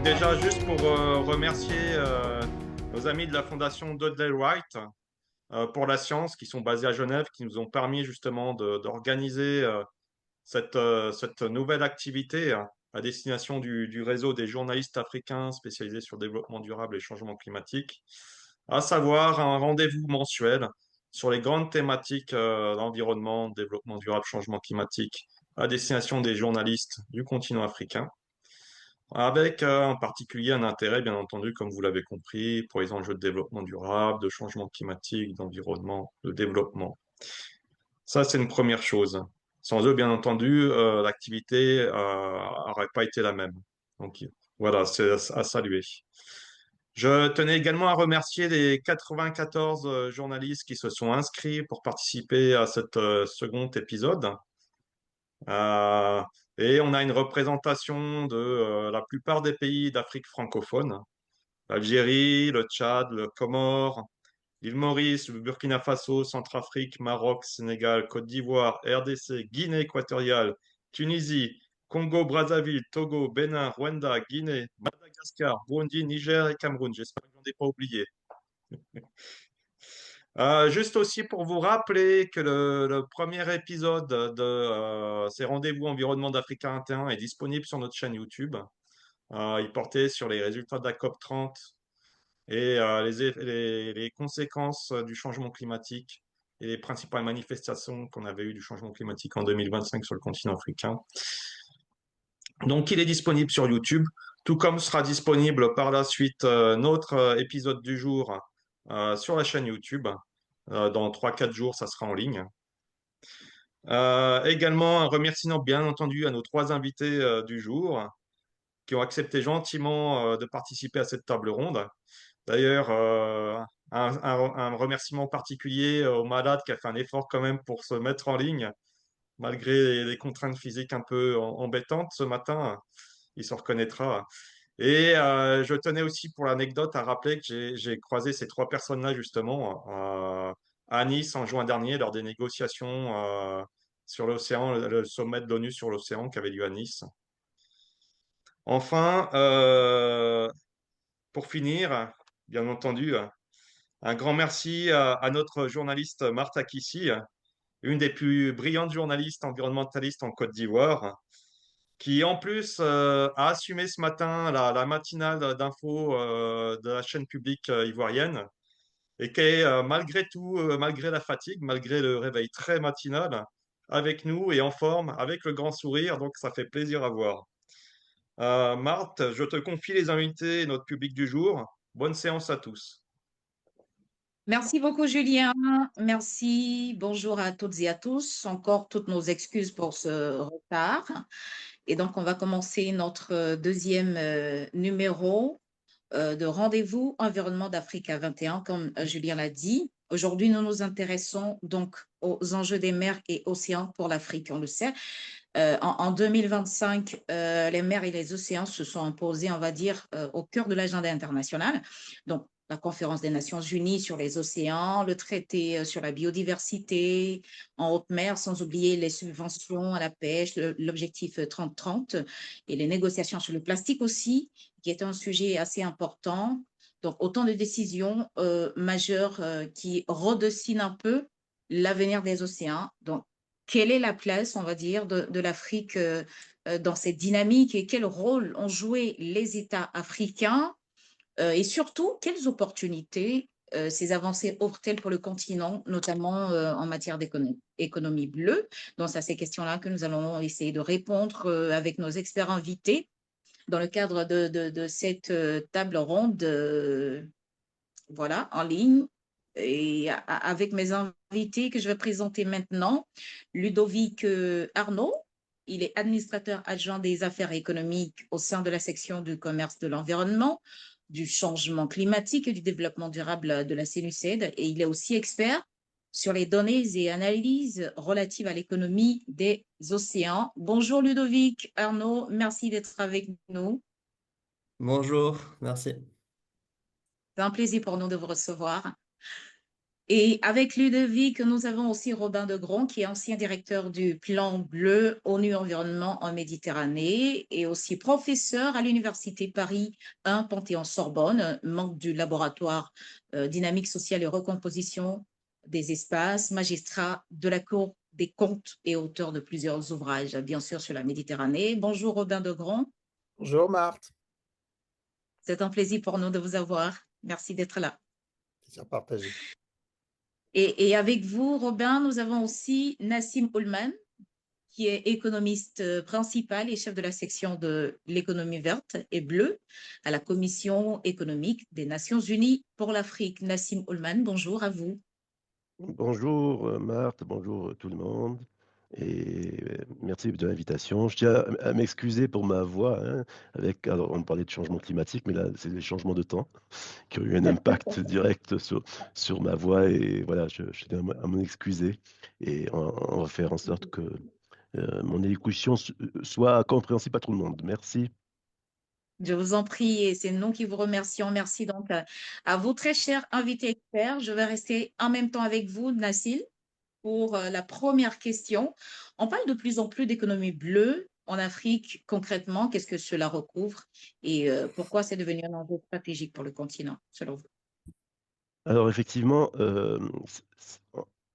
déjà, juste pour remercier nos amis de la Fondation Dudley Wright pour la science, qui sont basés à Genève, qui nous ont permis justement d'organiser cette nouvelle activité à destination du réseau des journalistes africains spécialisés sur le développement durable et changement climatique, à savoir un rendez-vous mensuel sur les grandes thématiques d'environnement, développement durable, changement climatique, à destination des journalistes du continent africain, avec en particulier un intérêt, bien entendu, comme vous l'avez compris, pour les enjeux de développement durable, de changement climatique, d'environnement, de développement. Ça, c'est une première chose. Sans eux, bien entendu, l'activité n'aurait pas été la même. Donc voilà, c'est à saluer. Je tenais également à remercier les 94 journalistes qui se sont inscrits pour participer à cet second épisode. Euh, et on a une représentation de la plupart des pays d'Afrique francophone: l'Algérie, le Tchad, le Comore, l'île Maurice, le Burkina Faso, Centrafrique, Maroc, Sénégal, Côte d'Ivoire, RDC, Guinée équatoriale, Tunisie, Congo-Brazzaville, Togo, Bénin, Rwanda, Guinée, Madagascar, Burundi, Niger et Cameroun. J'espère que je n'en ai pas oublié. Juste aussi pour vous rappeler que le premier épisode de ces rendez-vous environnement d'Afrique 21 est disponible sur notre chaîne YouTube. Il portait sur les résultats de la COP 30 et les conséquences du changement climatique et les principales manifestations qu'on avait eues du changement climatique en 2025 sur le continent africain. Donc, il est disponible sur YouTube, tout comme sera disponible par la suite notre épisode du jour sur la chaîne YouTube. Dans 3 4 jours, ça sera en ligne. Également, un remerciement bien entendu à nos 3 invités du jour qui ont accepté gentiment de participer à cette table ronde. D'ailleurs, un remerciement particulier au malade qui a fait un effort quand même pour se mettre en ligne, malgré les contraintes physiques un peu embêtantes ce matin. Il se reconnaîtra. Et je tenais aussi pour l'anecdote à rappeler que j'ai croisé ces 3 personnes-là justement à Nice en juin dernier lors des négociations sur l'océan, le sommet de l'ONU sur l'océan qui avait lieu à Nice. Enfin, pour finir, bien entendu, un grand merci à notre journaliste Martha Kissy, une des plus brillantes journalistes environnementalistes en Côte d'Ivoire, qui en plus a assumé ce matin la matinale d'info de la chaîne publique ivoirienne et qui est malgré tout, malgré la fatigue, malgré le réveil très matinal, avec nous et en forme, avec le grand sourire, donc ça fait plaisir à voir. Marthe, je te confie les invités et notre public du jour. Bonne séance à tous. Merci beaucoup, Julien. Merci. Bonjour à toutes et à tous. Encore toutes nos excuses pour ce retard. Et donc, on va commencer notre deuxième numéro de Rendez-vous Environnement d'Afrique 21, comme Julien l'a dit. Aujourd'hui, nous nous intéressons donc aux enjeux des mers et océans pour l'Afrique. On le sait, en 2025, les mers et les océans se sont imposés, on va dire, au cœur de l'agenda international. Donc, la conférence des Nations Unies sur les océans, le traité sur la biodiversité en haute mer, sans oublier les subventions à la pêche, l'objectif 30-30 et les négociations sur le plastique aussi, qui est un sujet assez important. Donc, autant de décisions majeures qui redessinent un peu l'avenir des océans. Donc, quelle est la place, on va dire, de l'Afrique dans cette dynamique et quel rôle ont joué les États africains et surtout, quelles opportunités ces avancées offrent-elles pour le continent, notamment en matière d'économie bleue? Donc, c'est à ces questions-là que nous allons essayer de répondre avec nos experts invités dans le cadre de cette table ronde, voilà, en ligne. Et avec mes invités que je vais présenter maintenant, Ludovic Arnaud, il est administrateur adjoint des affaires économiques au sein de la section du commerce de l'environnement, du changement climatique et du développement durable de la CNUCED. Et il est aussi expert sur les données et analyses relatives à l'économie des océans. Bonjour Ludovic Arnaud, merci d'être avec nous. Bonjour, merci. C'est un plaisir pour nous de vous recevoir. Et avec Ludovic, nous avons aussi Robin Degrand, qui est ancien directeur du Plan Bleu ONU Environnement en Méditerranée et aussi professeur à l'Université Paris 1 Panthéon-Sorbonne, membre du laboratoire Dynamique sociale et recomposition des espaces, magistrat de la Cour des comptes et auteur de plusieurs ouvrages, bien sûr, sur la Méditerranée. Bonjour Robin Degrand, Bonjour Marthe, c'est un plaisir pour nous de vous avoir. Merci d'être là. plaisir partagé. Et avec vous, Robin, nous avons aussi Nassim Oulman, qui est économiste principal et chef de la section de l'économie verte et bleue à la Commission économique des Nations Unies pour l'Afrique. Nassim Oulman, bonjour à vous. Bonjour Marthe, bonjour tout le monde et merci de l'invitation. Je tiens à m'excuser pour ma voix, hein, alors on parlait de changement climatique, mais là c'est les changements de temps qui ont eu un impact direct sur ma voix et voilà, je tiens à m'en excuser et on va faire en sorte que mon élocution soit compréhensible par tout le monde. Merci. Je vous en prie, et c'est nous qui vous remercions. Merci donc à vous, très chers invités experts. Je vais rester en même temps avec vous, Nassim, pour la première question. On parle de plus en plus d'économie bleue en Afrique. Concrètement, qu'est-ce que cela recouvre et pourquoi c'est devenu un enjeu stratégique pour le continent, selon vous? Alors effectivement,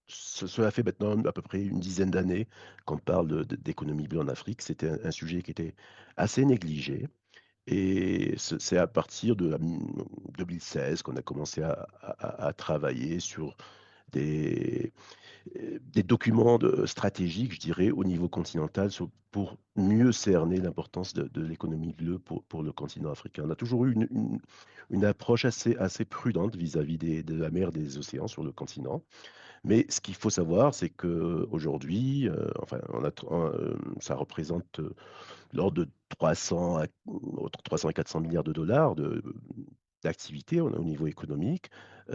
cela fait maintenant à peu près une dizaine d'années qu'on parle d'économie bleue en Afrique. C'était un sujet qui était assez négligé et c'est à partir de 2016 qu'on a commencé à travailler sur des, des documents stratégiques, je dirais, au niveau continental pour mieux cerner l'importance de l'économie bleue pour le continent africain. On a toujours eu une approche assez prudente vis-à-vis de la mer et des océans sur le continent. Mais ce qu'il faut savoir, c'est qu'aujourd'hui, enfin, ça représente l'ordre de 300 entre 300 et 400 milliards de dollars d'activité au niveau économique.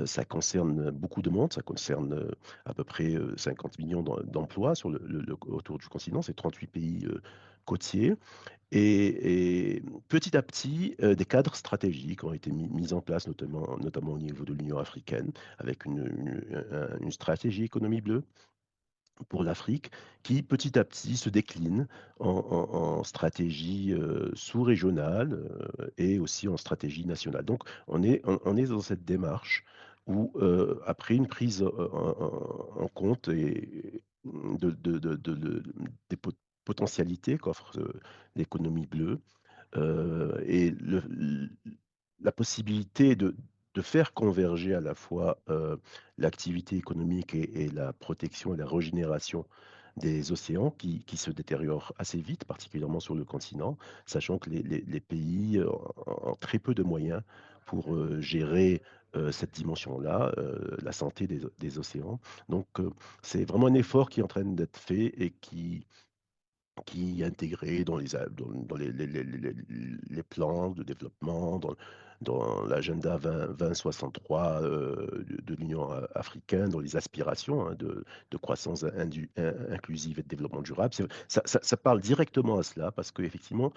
Ça concerne beaucoup de monde, ça concerne à peu près 50 millions d'emplois autour du continent, c'est 38 pays côtiers. Et petit à petit, des cadres stratégiques ont été mis en place, notamment au niveau de l'Union africaine, avec une stratégie économie bleue pour l'Afrique, qui petit à petit se décline en stratégie sous-régionale et aussi en stratégie nationale. Donc on est dans cette démarche où, après une prise en compte des potentialités qu'offre l'économie bleue, et la possibilité de faire converger à la fois l'activité économique et la protection et la régénération des océans qui se détériorent assez vite, particulièrement sur le continent, sachant que les pays ont très peu de moyens pour gérer cette dimension-là, la santé des océans. Donc c'est vraiment un effort qui est en train d'être fait et qui est intégré dans les plans de développement, dans l'agenda 2063 de l'Union africaine, dans les aspirations, hein, de croissance inclusive et de développement durable. Ça parle directement à cela parce qu'effectivement,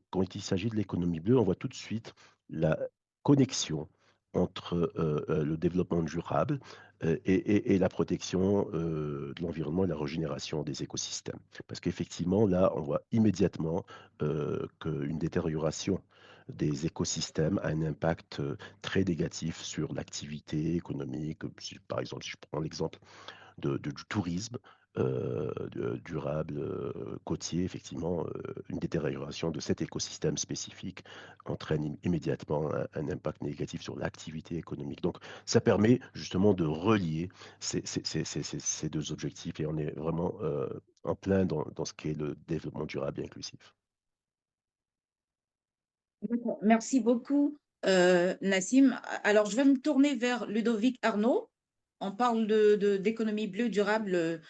quand il s'agit de l'économie bleue, on voit tout de suite la connexion entre le développement durable et la protection de l'environnement et la régénération des écosystèmes. Parce qu'effectivement, là, on voit immédiatement qu'une détérioration des écosystèmes a un impact très négatif sur l'activité économique. Par exemple, si je prends l'exemple du tourisme durable côtier, effectivement, une détérioration de cet écosystème spécifique entraîne immédiatement un impact négatif sur l'activité économique. Donc, ça permet justement de relier ces deux objectifs et on est vraiment en plein dans ce qu'est le développement durable et inclusif. D'accord. Merci beaucoup, Nassim. Alors, je vais me tourner vers Ludovic Arnaud. On parle d'économie bleue durable,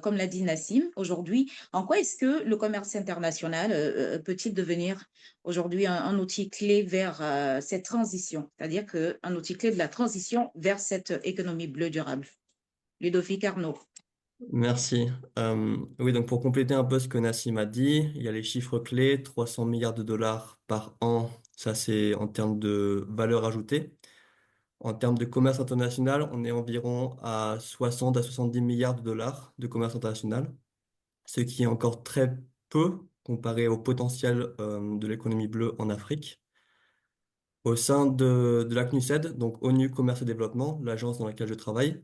comme l'a dit Nassim aujourd'hui. En quoi est-ce que le commerce international peut-il devenir aujourd'hui un outil clé vers cette transition, c'est-à-dire un outil clé de la transition vers cette économie bleue durable? Ludovic Arnaud. Merci. Oui, donc pour compléter un peu ce que Nassim a dit, il y a les chiffres clés, 300 milliards de dollars par an, ça c'est en termes de valeur ajoutée. En termes de commerce international, on est environ à 60 à 70 milliards de dollars de commerce international, ce qui est encore très peu comparé au potentiel de l'économie bleue en Afrique. Au sein de la CNUSED, donc ONU Commerce et Développement, l'agence dans laquelle je travaille,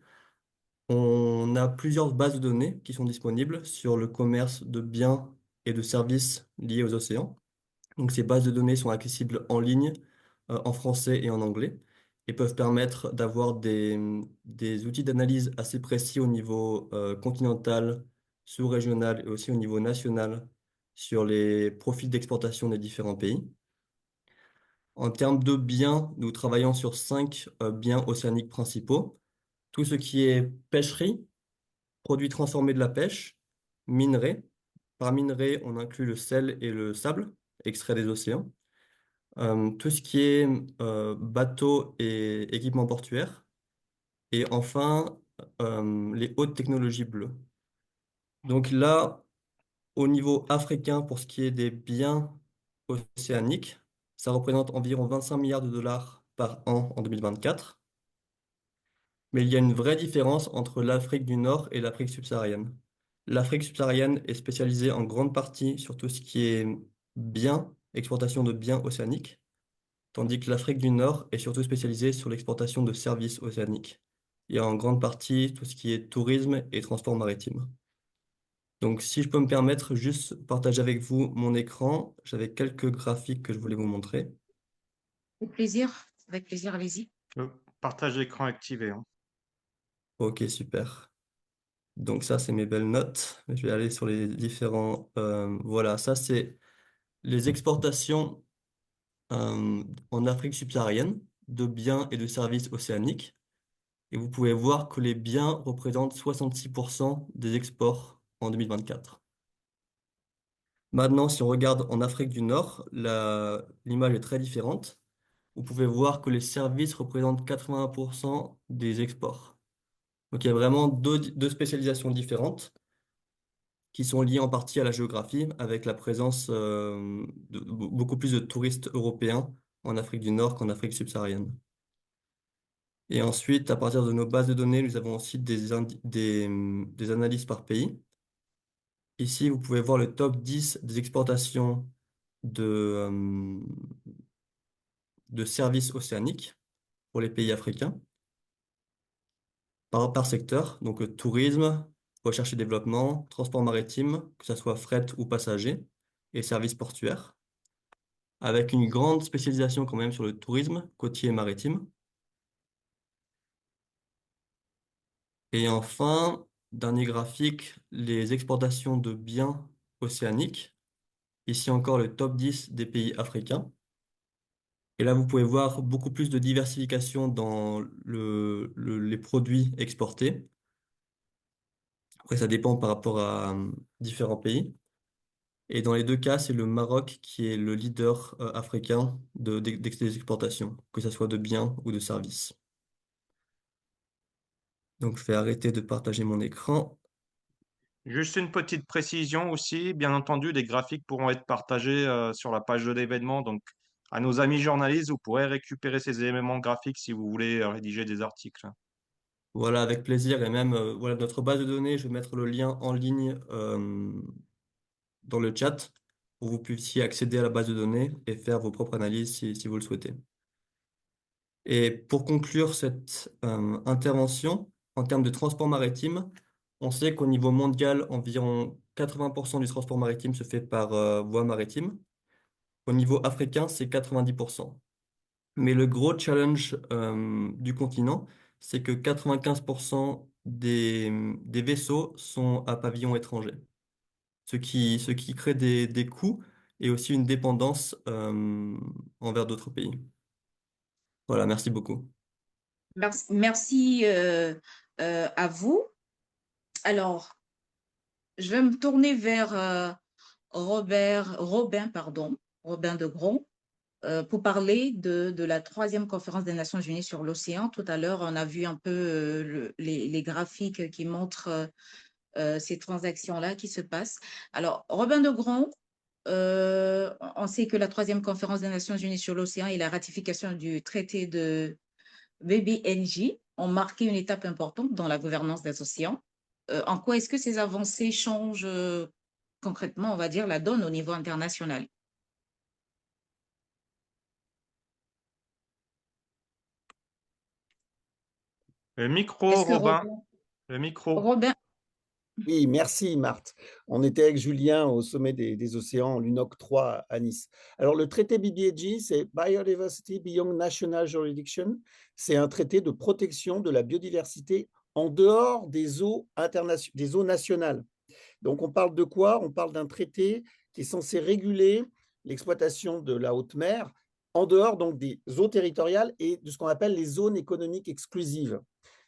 on a plusieurs bases de données qui sont disponibles sur le commerce de biens et de services liés aux océans. Donc, ces bases de données sont accessibles en ligne, en français et en anglais, et peuvent permettre d'avoir des outils d'analyse assez précis au niveau continental, sous-régional et aussi au niveau national sur les profils d'exportation des différents pays. En termes de biens, nous travaillons sur 5 biens océaniques principaux. Tout ce qui est pêcherie, produits transformés de la pêche, minerais. Par minerais, on inclut le sel et le sable, extraits des océans. Tout ce qui est bateaux et équipements portuaires. Et enfin, les hautes technologies bleues. Donc là, au niveau africain, pour ce qui est des biens océaniques, ça représente environ 25 milliards de dollars par an en 2024. Mais il y a une vraie différence entre l'Afrique du Nord et l'Afrique subsaharienne. L'Afrique subsaharienne est spécialisée en grande partie sur tout ce qui est biens, exportation de biens océaniques, tandis que l'Afrique du Nord est surtout spécialisée sur l'exportation de services océaniques. Il y a en grande partie tout ce qui est tourisme et transport maritime. Donc, si je peux me permettre, juste partager avec vous mon écran, j'avais quelques graphiques que je voulais vous montrer. Avec plaisir, allez-y. Partage d'écran activé, hein. Ok, super. Donc ça, c'est mes belles notes. Je vais aller sur les différents... voilà, ça, c'est les exportations en Afrique subsaharienne de biens et de services océaniques. Et vous pouvez voir que les biens représentent 66% des exports en 2024. Maintenant, si on regarde en Afrique du Nord, l'image est très différente. Vous pouvez voir que les services représentent 81% des exports. Donc il y a vraiment deux spécialisations différentes qui sont liées en partie à la géographie, avec la présence de beaucoup plus de touristes européens en Afrique du Nord qu'en Afrique subsaharienne. Et ensuite, à partir de nos bases de données, nous avons aussi des analyses par pays. Ici, vous pouvez voir le top 10 des exportations de services océaniques pour les pays africains par secteur, donc tourisme, recherche et développement, transport maritime, que ce soit fret ou passager, et services portuaires, avec une grande spécialisation quand même sur le tourisme côtier et maritime. Et enfin, dernier graphique, les exportations de biens océaniques. Ici encore le top 10 des pays africains. Et là, vous pouvez voir beaucoup plus de diversification dans les produits exportés. Après, ça dépend par rapport à différents pays. Et dans les deux cas, c'est le Maroc qui est le leader africain des exportations, que ce soit de biens ou de services. Donc, je vais arrêter de partager mon écran. Juste une petite précision aussi, bien entendu, les graphiques pourront être partagés sur la page de l'événement. Donc, à nos amis journalistes, vous pourrez récupérer ces éléments graphiques si vous voulez rédiger des articles. Voilà, avec plaisir. Et même, voilà, notre base de données, je vais mettre le lien en ligne dans le chat pour que vous puissiez accéder à la base de données et faire vos propres analyses si vous le souhaitez. Et pour conclure cette intervention, en termes de transport maritime, on sait qu'au niveau mondial, environ 80% du transport maritime se fait par voie maritime. Au niveau africain, c'est 90%. Mais le gros challenge du continent, c'est que 95% des vaisseaux sont à pavillon étranger, ce qui crée des coûts et aussi une dépendance envers d'autres pays. Voilà, merci beaucoup. Merci à vous. Alors, je vais me tourner vers Robin de Grond, pour parler de la 3e conférence des Nations Unies sur l'océan. Tout à l'heure, on a vu un peu les graphiques qui montrent ces transactions-là qui se passent. Alors, Robin de Grond, on sait que la 3e conférence des Nations Unies sur l'océan et la ratification du traité BBNJ ont marqué une étape importante dans la gouvernance des océans. En quoi est-ce que ces avancées changent concrètement, on va dire, la donne au niveau international? Le micro, Est-ce que Robin, le micro. Robin, Oui, merci Marthe. On était avec Julien au sommet des océans, l'UNOC 3 à Nice. Alors le traité BBNJ, c'est Biodiversity Beyond National Jurisdiction. C'est un traité de protection de la biodiversité en dehors des eaux des eaux nationales. Donc on parle de quoi? On parle d'un traité qui est censé réguler l'exploitation de la haute mer en dehors donc des eaux territoriales et de ce qu'on appelle les zones économiques exclusives.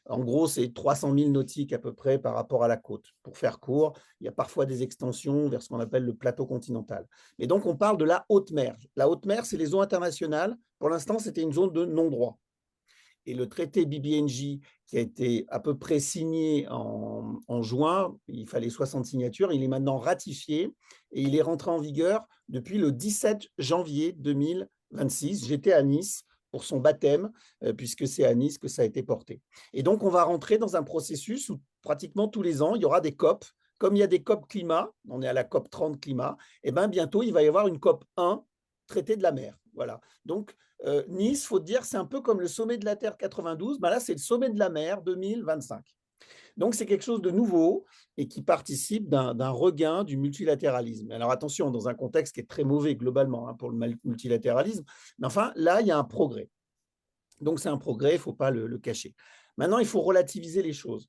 En gros, c'est 300 000 nautiques à peu près par rapport à la côte. Pour faire court, il y a parfois des extensions vers ce qu'on appelle le plateau continental. Et donc, on parle de la haute mer. La haute mer, c'est les eaux internationales. Pour l'instant, c'était une zone de non-droit. Et le traité BBNJ, qui a été à peu près signé en juin, il fallait 60 signatures, il est maintenant ratifié et il est rentré en vigueur depuis le 17 janvier 2026. J'étais à Nice pour son baptême, puisque c'est à Nice que ça a été porté. Et donc, on va rentrer dans un processus où pratiquement tous les ans, il y aura des COP. Comme il y a des COP climat, on est à la COP 30 climat, et bien bientôt, il va y avoir une COP 1, traité de la mer. Voilà. Donc, Nice, il faut dire, c'est un peu comme le sommet de la Terre 92, ben là, c'est le sommet de la mer 2025. Donc, c'est quelque chose de nouveau et qui participe d'un regain du multilatéralisme. Alors, attention, dans un contexte qui est très mauvais globalement pour le multilatéralisme, mais enfin, là, il y a un progrès. Donc, c'est un progrès, il ne faut pas le cacher. Maintenant, il faut relativiser les choses.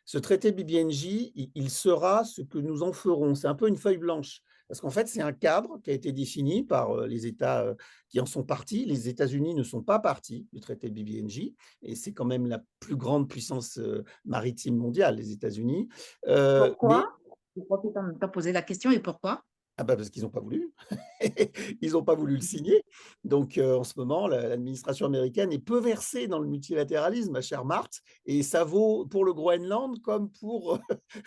Ce traité BBNJ, il sera ce que nous en ferons. C'est un peu une feuille blanche. Parce qu'en fait, c'est un cadre qui a été défini par les États qui en sont partis. Les États-Unis ne sont pas partis du traité BBNJ, et c'est quand même la plus grande puissance maritime mondiale, les États-Unis. pourquoi? Je profite en même temps de poser la question et pourquoi? Ah bah parce qu'ils n'ont pas voulu. Ils n'ont pas voulu le signer. Donc, en ce moment, l'administration américaine est peu versée dans le multilatéralisme, ma chère Marthe, et ça vaut pour le Groenland comme pour,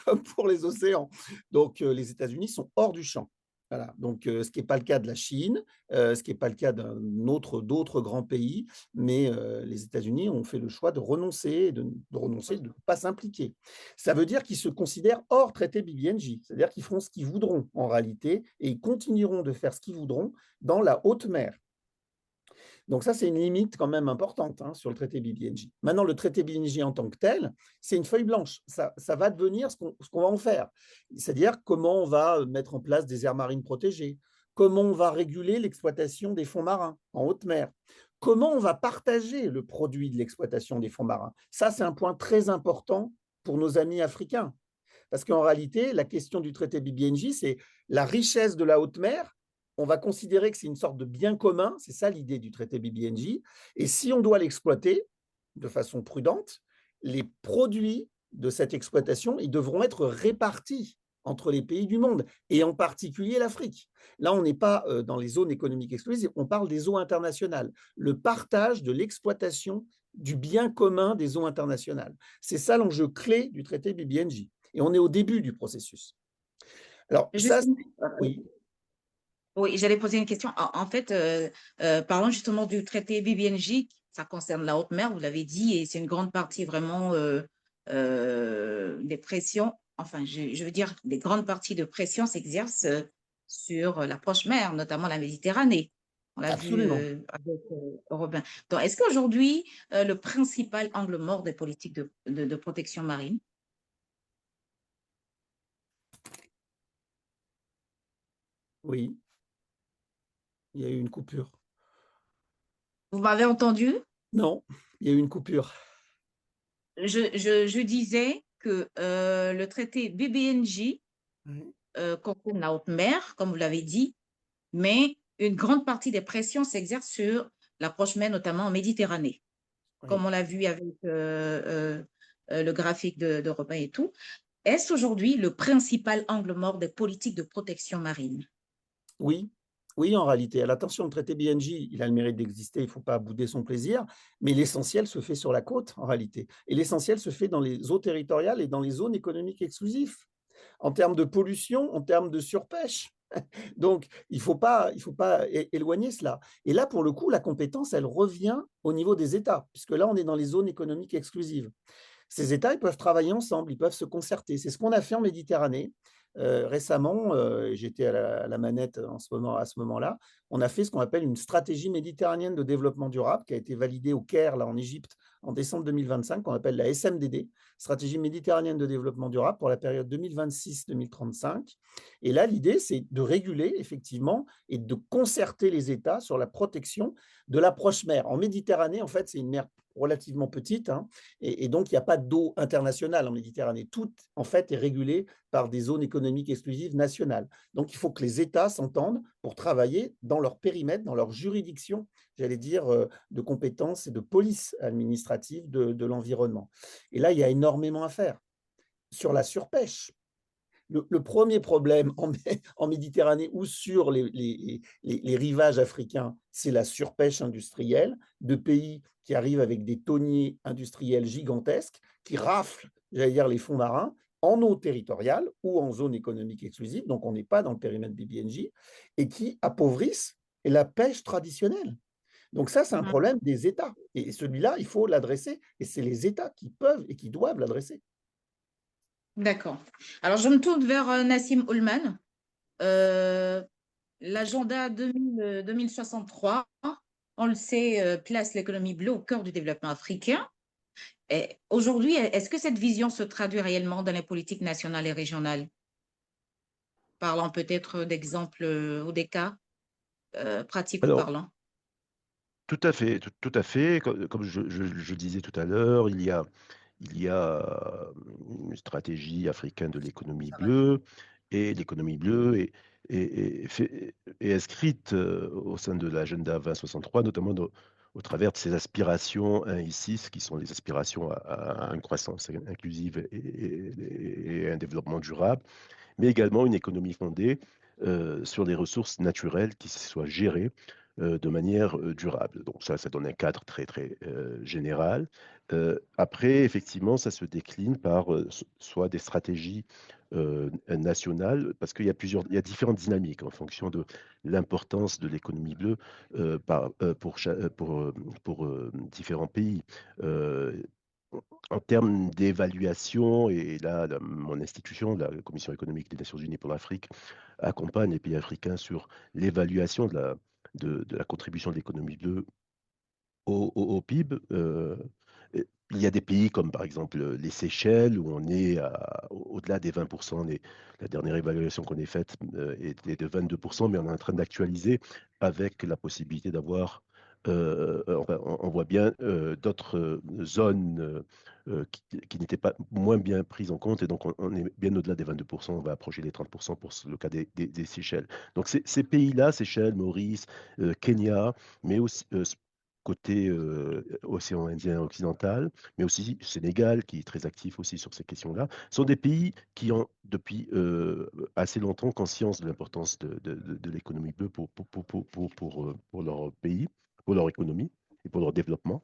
comme pour les océans. Donc, les États-Unis sont hors du champ. Voilà. Donc, ce qui n'est pas le cas de la Chine, ce qui n'est pas le cas d'autres grands pays, mais les États-Unis ont fait le choix de renoncer, de ne pas s'impliquer. Ça veut dire qu'ils se considèrent hors traité BBNJ, c'est-à-dire qu'ils feront ce qu'ils voudront en réalité, et ils continueront de faire ce qu'ils voudront dans la haute mer. Donc ça, c'est une limite quand même importante sur le traité BBNJ. Maintenant, le traité BBNJ en tant que tel, c'est une feuille blanche. Ça va devenir ce qu'on va en faire. C'est-à-dire comment on va mettre en place des aires marines protégées, comment on va réguler l'exploitation des fonds marins en haute mer, comment on va partager le produit de l'exploitation des fonds marins. Ça, c'est un point très important pour nos amis africains. Parce qu'en réalité, la question du traité BBNJ, c'est la richesse de la haute mer. On va considérer que c'est une sorte de bien commun, c'est ça l'idée du traité BBNJ. Et si on doit l'exploiter de façon prudente, les produits de cette exploitation, ils devront être répartis entre les pays du monde, et en particulier l'Afrique. Là, on n'est pas dans les zones économiques exclusives, on parle des eaux internationales, le partage de l'exploitation du bien commun des eaux internationales. C'est ça l'enjeu clé du traité BBNJ. Et on est au début du processus. Alors, ça, oui. Oui, j'allais poser une question. En fait, parlons justement du traité BBNJ, ça concerne la haute mer, vous l'avez dit, et c'est une grande partie vraiment des pressions, enfin, je veux dire, des grandes parties de pression s'exercent sur l'approche mer, notamment la Méditerranée. On l'a vu avec Robin. Donc, est-ce qu'aujourd'hui, le principal angle mort des politiques de protection marine? Oui, il y a eu une coupure. Vous m'avez entendu? Non, il y a eu une coupure. Je disais que le traité BBNJ concerne la haute mer, comme vous l'avez dit, mais une grande partie des pressions s'exercent sur l'approche mer, notamment en Méditerranée, comme on l'a vu avec le graphique de Robin et tout. Est-ce aujourd'hui le principal angle mort des politiques de protection marine? Oui. Oui, en réalité. Attention, le traité BNJ, il a le mérite d'exister, il ne faut pas bouder son plaisir, mais l'essentiel se fait sur la côte, en réalité. Et l'essentiel se fait dans les eaux territoriales et dans les zones économiques exclusives. En termes de pollution, en termes de surpêche, Donc, il faut pas éloigner cela. Et là, pour le coup, la compétence, elle revient au niveau des États, puisque là, on est dans les zones économiques exclusives. Ces États, ils peuvent travailler ensemble, ils peuvent se concerter. C'est ce qu'on a fait en Méditerranée. Récemment, j'étais à la manette à ce moment-là, on a fait ce qu'on appelle une stratégie méditerranéenne de développement durable qui a été validée au Caire, là, en Égypte, en décembre 2025, qu'on appelle la SMDD, stratégie méditerranéenne de développement durable pour la période 2026-2035. Et là, l'idée, c'est de réguler, effectivement, et de concerter les États sur la protection de l'approche mer. En Méditerranée, en fait, c'est une mer relativement petite, hein, et donc il n'y a pas d'eau internationale en Méditerranée. Tout, en fait, est régulé par des zones économiques exclusives nationales. Donc, il faut que les États s'entendent pour travailler dans leur périmètre, dans leur juridiction, j'allais dire, de compétences et de police administrative de l'environnement. Et là, il y a énormément à faire. Sur la surpêche, le premier problème en Méditerranée ou sur les rivages africains, c'est la surpêche industrielle de pays qui arrivent avec des tonniers industriels gigantesques, qui raflent, j'allais dire, les fonds marins en eau territoriale ou en zone économique exclusive, donc on n'est pas dans le périmètre BBNJ, et qui appauvrissent la pêche traditionnelle. Donc ça, c'est un problème des États. Et celui-là, il faut l'adresser, et c'est les États qui peuvent et qui doivent l'adresser. D'accord. Alors, je me tourne vers Nassim Oulman. L'agenda 2063, on le sait, place l'économie bleue au cœur du développement africain. Et aujourd'hui, est-ce que cette vision se traduit réellement dans les politiques nationales et régionales? Parlant peut-être d'exemples ou des cas pratiques ou Alors, parlants. tout à fait, tout à fait. Comme je disais tout à l'heure, il y a une stratégie africaine de l'économie bleue, et l'économie bleue est inscrite au sein de l'agenda 2063, notamment au travers de ses aspirations 1 et 6, qui sont les aspirations à une croissance inclusive et un développement durable, mais également une économie fondée sur des ressources naturelles qui soient gérées de manière durable. Donc ça donne un cadre très, très général. Après, effectivement, ça se décline par soit des stratégies nationales, parce il y a différentes dynamiques en fonction de l'importance de l'économie bleue pour différents pays. Euh, En termes d'évaluation, et là, mon institution, la Commission économique des Nations Unies pour l'Afrique, accompagne les pays africains sur l'évaluation de la contribution de l'économie bleue au PIB. Il y a des pays comme par exemple les Seychelles où on est au-delà des 20%. La dernière évaluation qu'on ait faite était de 22%, mais on est en train d'actualiser avec la possibilité d'avoir, enfin, on voit bien d'autres zones qui n'étaient pas moins bien prises en compte, et donc on est bien au-delà des 22%, on va approcher les 30% pour le cas des Seychelles. Donc ces pays-là, Seychelles, Maurice, Kenya, mais aussi côté océan Indien occidental, mais aussi Sénégal, qui est très actif aussi sur ces questions-là, sont des pays qui ont depuis assez longtemps conscience de l'importance de l'économie bleue pour leur pays, pour leur économie et pour leur développement,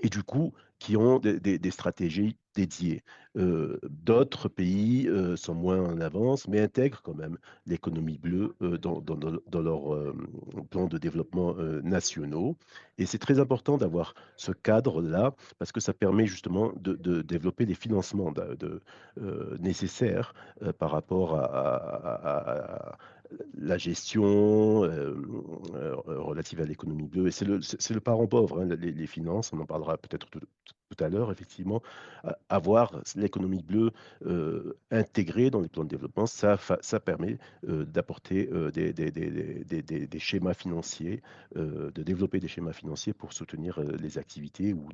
et du coup, qui ont des stratégies dédiées. D'autres pays sont moins en avance, mais intègrent quand même l'économie bleue dans leurs plans de développement nationaux. Et c'est très important d'avoir ce cadre-là, parce que ça permet justement de développer les financements nécessaires par rapport à la gestion relative à l'économie bleue. Et c'est le parent pauvre, hein, les finances, on en parlera peut-être tout à l'heure, effectivement. Avoir l'économie bleue intégrée dans les plans de développement, ça permet d'apporter des schémas financiers, de développer des schémas financiers pour soutenir les activités ou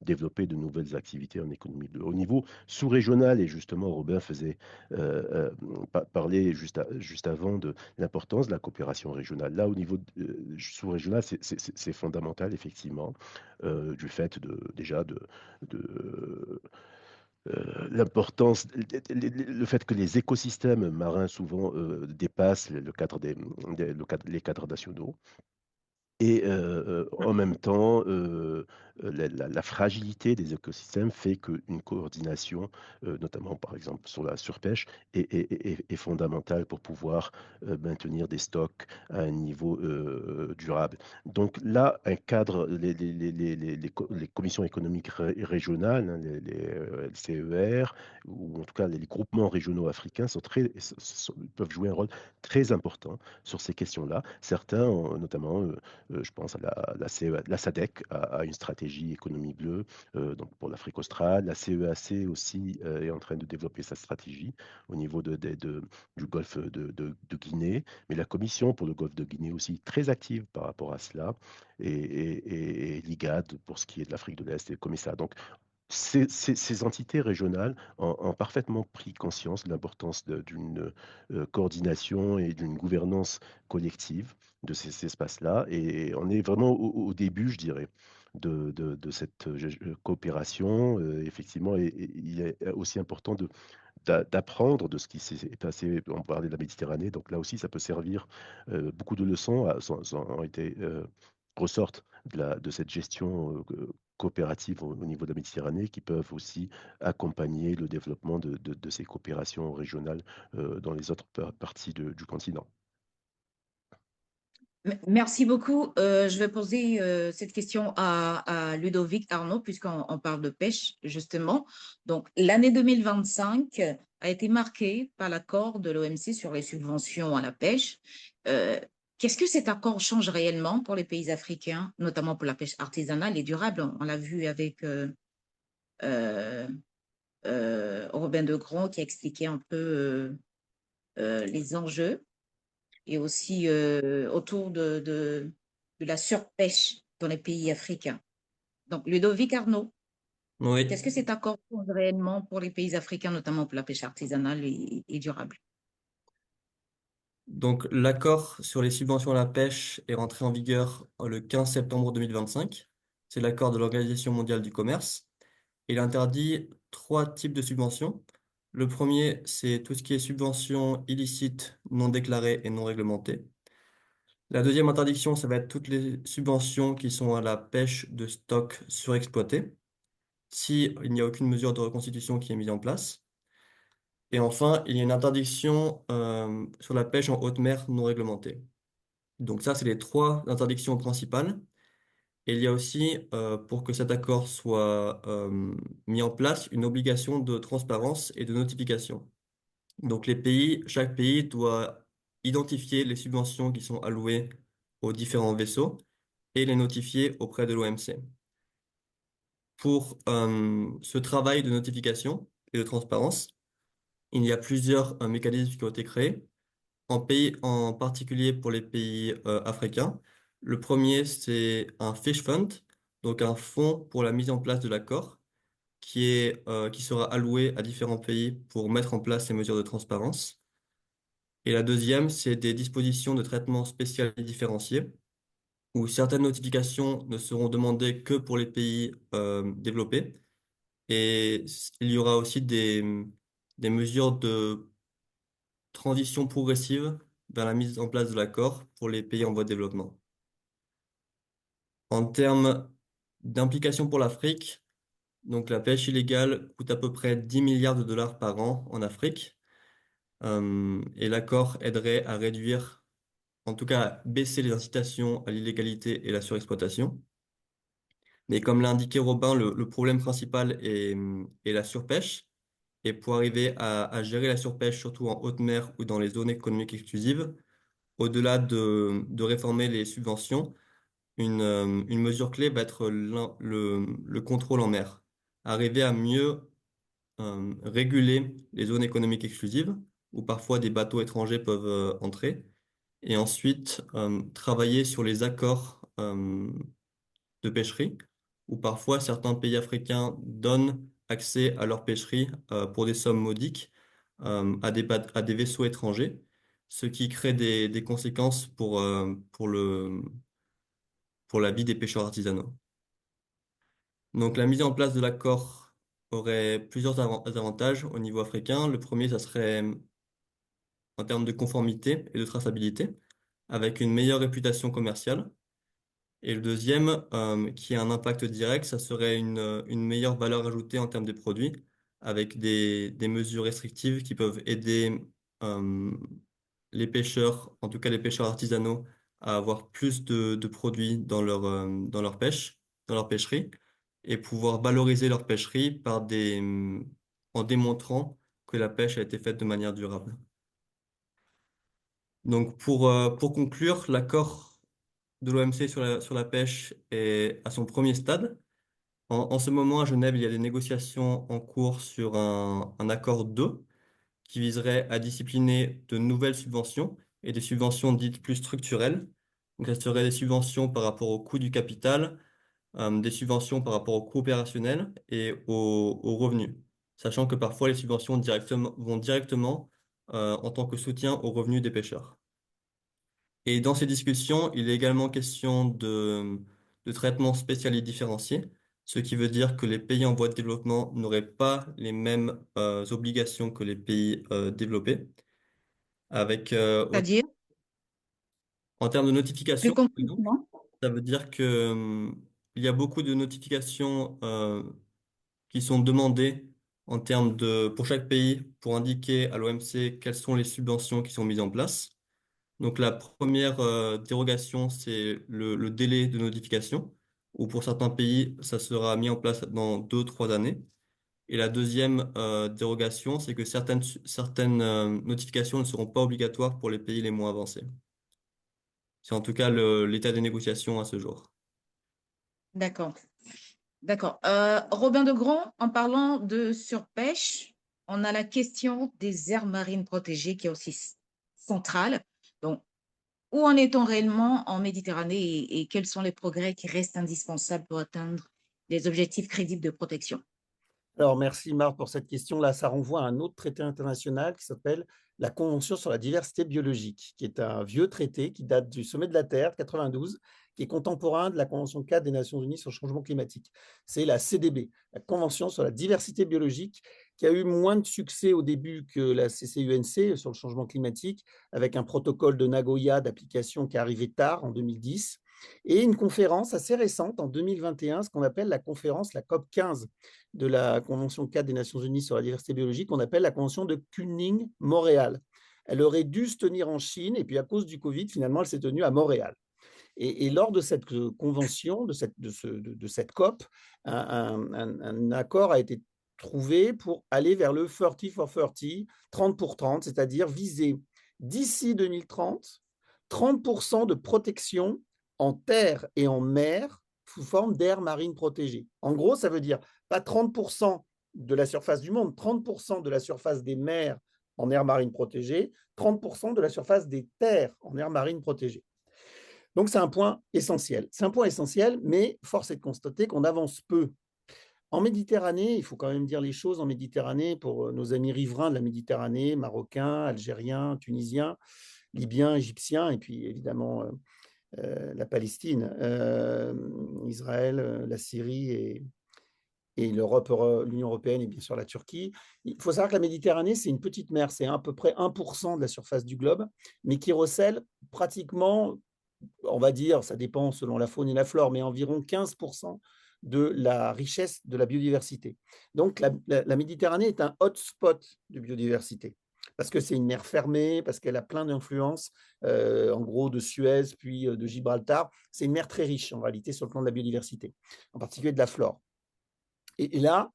développer de nouvelles activités en économie bleue. Au niveau sous-régional, et justement, Robin faisait parler juste avant de l'importance de la coopération régionale. Là, au niveau sous-régional, c'est fondamental, effectivement, du fait déjà de l'importance, le fait que les écosystèmes marins souvent dépassent le cadre les cadres nationaux, Et en même temps, la fragilité des écosystèmes fait qu'une coordination, notamment par exemple sur la surpêche, est fondamentale pour pouvoir maintenir des stocks à un niveau durable. Donc là, un cadre, les commissions économiques régionales, hein, les CER, ou en tout cas les groupements régionaux africains peuvent jouer un rôle très important sur ces questions-là. Certains, notamment je pense à la SADC a une stratégie économie bleue donc pour l'Afrique australe. La CEAC aussi est en train de développer sa stratégie au niveau du golfe de Guinée. Mais la Commission pour le golfe de Guinée aussi très active par rapport à cela. Et l'IGAD pour ce qui est de l'Afrique de l'Est et comme ça. Donc, ces entités régionales ont parfaitement pris conscience de l'importance d'une coordination et d'une gouvernance collective de ces espaces-là. Et on est vraiment au début, je dirais, de cette coopération. Effectivement, et il est aussi important d'apprendre de ce qui s'est passé. On parlait de la Méditerranée, donc là aussi, ça peut servir. Beaucoup de leçons ont été ressortent de cette gestion coopérative au niveau de la Méditerranée qui peuvent aussi accompagner le développement de ces coopérations régionales dans les autres parties du continent. Merci beaucoup. Je vais poser cette question à Ludovic Arnaud, puisqu'on parle de pêche, justement. Donc, l'année 2025 a été marquée par l'accord de l'OMC sur les subventions à la pêche. Qu'est-ce que cet accord change réellement pour les pays africains, notamment pour la pêche artisanale et durable? On l'a vu avec euh, Robin de Gros qui a expliqué un peu les enjeux et aussi autour de la surpêche dans les pays africains. Donc, Ludovic Arnaud, Oui. qu'est-ce que cet accord change réellement pour les pays africains, notamment pour la pêche artisanale et durable? Donc, l'accord sur les subventions à la pêche est rentré en vigueur le 15 septembre 2025. C'est l'accord de l'Organisation mondiale du commerce. Il interdit 3 types de subventions. Le premier, c'est tout ce qui est subventions illicites, non déclarées et non réglementées. La deuxième interdiction, ça va être toutes les subventions qui sont à la pêche de stocks surexploités, si il n'y a aucune mesure de reconstitution qui est mise en place. Et enfin, il y a une interdiction sur la pêche en haute mer non réglementée. Donc ça, c'est les 3 interdictions principales. Et il y a aussi, pour que cet accord soit mis en place, une obligation de transparence et de notification. Donc chaque pays doit identifier les subventions qui sont allouées aux différents vaisseaux et les notifier auprès de l'OMC. Pour ce travail de notification et de transparence, il y a plusieurs mécanismes qui ont été créés, en particulier pour les pays africains. Le premier, c'est un fish fund, donc un fonds pour la mise en place de l'accord, qui sera alloué à différents pays pour mettre en place ces mesures de transparence. Et la deuxième, c'est des dispositions de traitement spécial et différencié, où certaines notifications ne seront demandées que pour les pays développés. Et il y aura aussi des mesures de transition progressive vers la mise en place de l'accord pour les pays en voie de développement. En termes d'implication pour l'Afrique, donc la pêche illégale coûte à peu près 10 milliards de dollars par an en Afrique. Et l'accord aiderait à réduire, en tout cas à baisser les incitations à l'illégalité et la surexploitation. Mais comme l'a indiqué Robin, le problème principal est la surpêche. Et pour arriver à gérer la surpêche, surtout en haute mer ou dans les zones économiques exclusives, au-delà de réformer les subventions, une mesure clé va être le contrôle en mer. Arriver à mieux réguler les zones économiques exclusives, où parfois des bateaux étrangers peuvent entrer, et ensuite travailler sur les accords de pêcherie, où parfois certains pays africains donnent accès à leur pêcherie pour des sommes modiques à des vaisseaux étrangers, ce qui crée des conséquences pour la vie des pêcheurs artisanaux. Donc la mise en place de l'accord aurait plusieurs avantages au niveau africain. Le premier, ça serait en termes de conformité et de traçabilité, avec une meilleure réputation commerciale. Et le deuxième, qui a un impact direct, ça serait une meilleure valeur ajoutée en termes des produits, avec des mesures restrictives qui peuvent aider euh, les pêcheurs, en tout cas les pêcheurs artisanaux, à avoir plus de produits dans leur pêche, dans leur pêcherie, et pouvoir valoriser leur pêcherie en démontrant que la pêche a été faite de manière durable. Donc pour conclure, l'accord de l'OMC sur la pêche est à son premier stade. En ce moment, à Genève, il y a des négociations en cours sur un accord 2 qui viserait à discipliner de nouvelles subventions et des subventions dites plus structurelles. Donc, ça serait des subventions par rapport au coût du capital, des subventions par rapport au coût opérationnel et aux revenus. Sachant que parfois, les subventions vont directement en tant que soutien aux revenus des pêcheurs. Et dans ces discussions, il est également question de traitement spécial et différencié, ce qui veut dire que les pays en voie de développement n'auraient pas les mêmes obligations que les pays développés. Avec, C'est-à-dire, en termes de plus notification, par exemple, concrètement, ça veut dire que, il y a beaucoup de notifications qui sont demandées pour chaque pays pour indiquer à l'OMC quelles sont les subventions qui sont mises en place. Donc la première dérogation, c'est le délai de notification, où pour certains pays, ça sera mis en place dans 2, 3 années. Et la deuxième dérogation, c'est que certaines notifications ne seront pas obligatoires pour les pays les moins avancés. C'est en tout cas l'état des négociations à ce jour. d'accord. D'accord. Robin de Grand, en parlant de surpêche, on a la question des aires marines protégées qui est aussi centrale. Donc, où en est-on réellement en Méditerranée et quels sont les progrès qui restent indispensables pour atteindre les objectifs crédibles de protection? Alors, merci Marc pour cette question-là. Ça renvoie à un autre traité international qui s'appelle la Convention sur la diversité biologique, qui est un vieux traité qui date du sommet de la Terre, 92, qui est contemporain de la Convention 4 des Nations Unies sur le changement climatique. C'est la CDB, la Convention sur la diversité biologique, qui a eu moins de succès au début que la CCUNC sur le changement climatique, avec un protocole de Nagoya d'application qui est arrivé tard, en 2010, et une conférence assez récente, en 2021, ce qu'on appelle la conférence, la COP 15, de la Convention 4 des Nations Unies sur la diversité biologique, qu'on appelle la Convention de Kunming-Montréal. Elle aurait dû se tenir en Chine, et puis à cause du Covid, finalement, elle s'est tenue à Montréal. Et lors de cette convention, de cette COP, un accord a été trouvé pour aller vers le 30 for 30, 30 pour 30, c'est-à-dire viser d'ici 2030, 30% de protection en terre et en mer sous forme d'aires marines protégées. En gros, ça veut dire pas 30% de la surface du monde, 30% de la surface des mers en aires marines protégées, 30% de la surface des terres en aires marines protégées. Donc, c'est un point essentiel. C'est un point essentiel, mais force est de constater qu'on avance peu. En Méditerranée, il faut quand même dire les choses, en Méditerranée, pour nos amis riverains de la Méditerranée, marocains, algériens, tunisiens, libyens, égyptiens, et puis évidemment la Palestine, Israël, la Syrie et l'Europe, l'Union européenne et bien sûr la Turquie. Il faut savoir que la Méditerranée, c'est une petite mer, c'est à peu près 1% de la surface du globe, mais qui recèle pratiquement, on va dire, ça dépend selon la faune et la flore, mais environ 15% de la richesse de la biodiversité. Donc la Méditerranée est un hotspot de biodiversité, parce que c'est une mer fermée, parce qu'elle a plein d'influences, en gros de Suez, puis de Gibraltar. C'est une mer très riche en réalité sur le plan de la biodiversité, en particulier de la flore. Et là,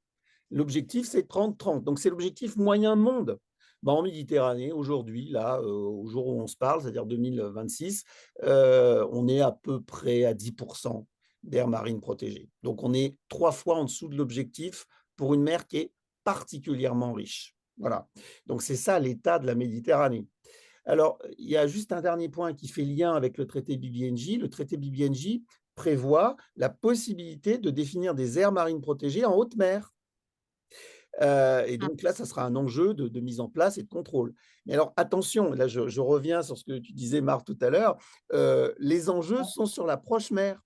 l'objectif, c'est 30-30. Donc, c'est l'objectif moyen monde. En Méditerranée, aujourd'hui, là, au jour où on se parle, c'est-à-dire 2026, on est à peu près à 10% d'aires marines protégées. Donc, on est 3 fois en dessous de l'objectif pour une mer qui est particulièrement riche. Voilà. Donc, c'est ça l'état de la Méditerranée. Alors, il y a juste un dernier point qui fait lien avec le traité BBNJ. Le traité BBNJ prévoit la possibilité de définir des aires marines protégées en haute mer. Et donc là, ça sera un enjeu de mise en place et de contrôle. Mais alors, attention, là, je reviens sur ce que tu disais, Marc, tout à l'heure. Les enjeux sont sur la proche mer.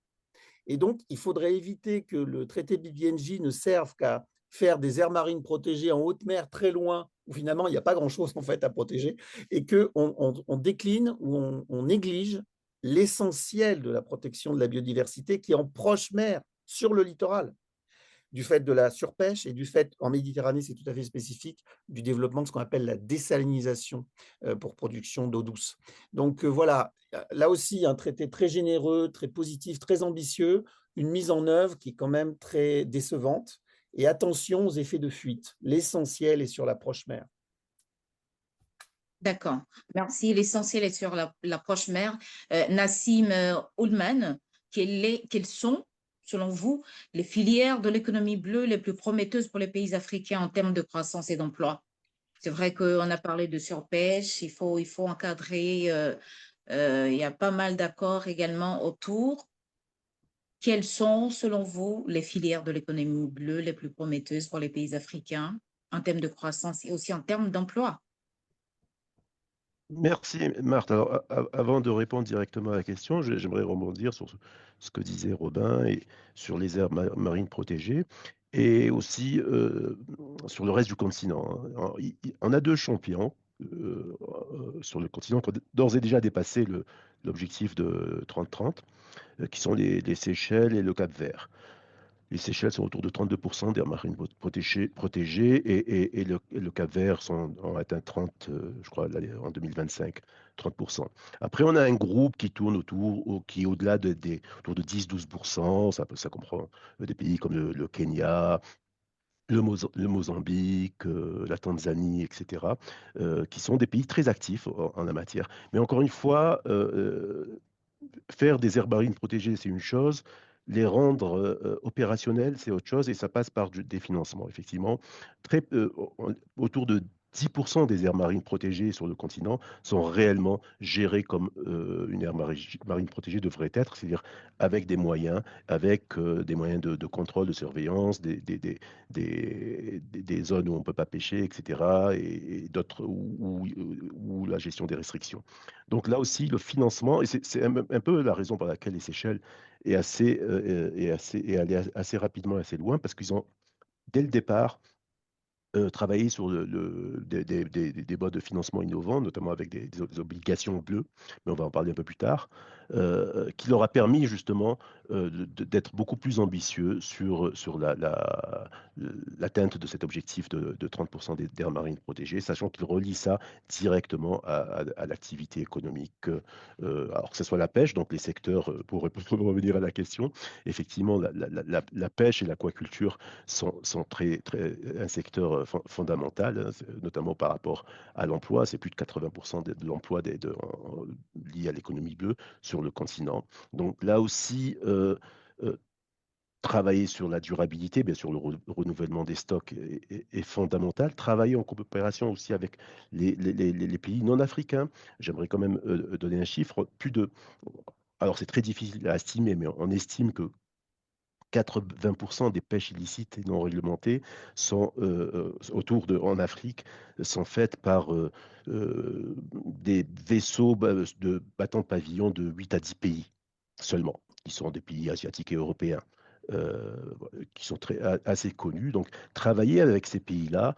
Et donc, il faudrait éviter que le traité BBNJ ne serve qu'à faire des aires marines protégées en haute mer très loin, où finalement, il n'y a pas grand-chose en fait à protéger, et qu'on décline ou on néglige l'essentiel de la protection de la biodiversité qui est en proche mer, sur le littoral, du fait de la surpêche et du fait, en Méditerranée, c'est tout à fait spécifique, du développement de ce qu'on appelle la désalinisation pour production d'eau douce. Donc voilà, là aussi, un traité très généreux, très positif, très ambitieux, une mise en œuvre qui est quand même très décevante. Et attention aux effets de fuite. L'essentiel est sur l'approche mer. D'accord. Merci. L'essentiel est sur l'approche mer. Nassim Oulman, quelles sont, selon vous, les filières de l'économie bleue les plus prometteuses pour les pays africains en termes de croissance et d'emploi? C'est vrai qu'on a parlé de surpêche, il faut encadrer, il y a pas mal d'accords également autour. Quelles sont, selon vous, les filières de l'économie bleue les plus prometteuses pour les pays africains en termes de croissance et aussi en termes d'emploi? Merci, Marthe. Alors, avant de répondre directement à la question, j'aimerais rebondir sur ce que disait Robin et sur les aires marines protégées et aussi sur le reste du continent, hein. Alors, on a deux champions sur le continent qui ont d'ores et déjà dépassé l'objectif de 30-30, qui sont les Seychelles et le Cap-Vert. Les Seychelles sont autour de 32% d'aires marines protégées et le Cap-Vert ont atteint 30, je crois, en 2025, 30%. Après, on a un groupe qui tourne qui est au-delà autour de 10-12%. Ça comprend des pays comme le Kenya, le Mozambique, la Tanzanie, etc., qui sont des pays très actifs en la matière. Mais encore une fois, faire des aires marines protégées, c'est une chose. Les rendre opérationnels, c'est autre chose. Et ça passe par des financements, effectivement. Autour de 10% des aires marines protégées sur le continent sont réellement gérées comme une aire marine protégée devrait être, c'est-à-dire avec des moyens de contrôle, de surveillance, des zones où on ne peut pas pêcher, etc., et d'autres où la gestion des restrictions. Donc là aussi, le financement, et c'est un peu la raison pour laquelle les Seychelles est allé assez rapidement, assez loin, parce qu'ils ont, dès le départ, travaillé sur des modes de financement innovants, notamment avec des obligations bleues, mais on va en parler un peu plus tard, qui leur a permis justement d'être beaucoup plus ambitieux sur l'atteinte de cet objectif de 30% d'aires marines protégées, sachant qu'ils relient ça directement à l'activité économique, alors que ce soit la pêche, donc les secteurs, pour revenir à la question, effectivement, la pêche et l'aquaculture sont un secteur fondamental, hein, notamment par rapport à l'emploi. C'est plus de 80% de l'emploi lié à l'économie bleue sur le continent. Donc là aussi, euh, travailler sur la durabilité, bien sûr, le renouvellement des stocks est fondamental. Travailler en coopération aussi avec les pays non africains. J'aimerais quand même donner un chiffre. Alors c'est très difficile à estimer, mais on estime que 80% des pêches illicites et non réglementées en Afrique sont faites par des vaisseaux de battants pavillons de 8 à 10 pays seulement, qui sont des pays asiatiques et européens, euh, qui sont assez connus. Donc, travailler avec ces pays-là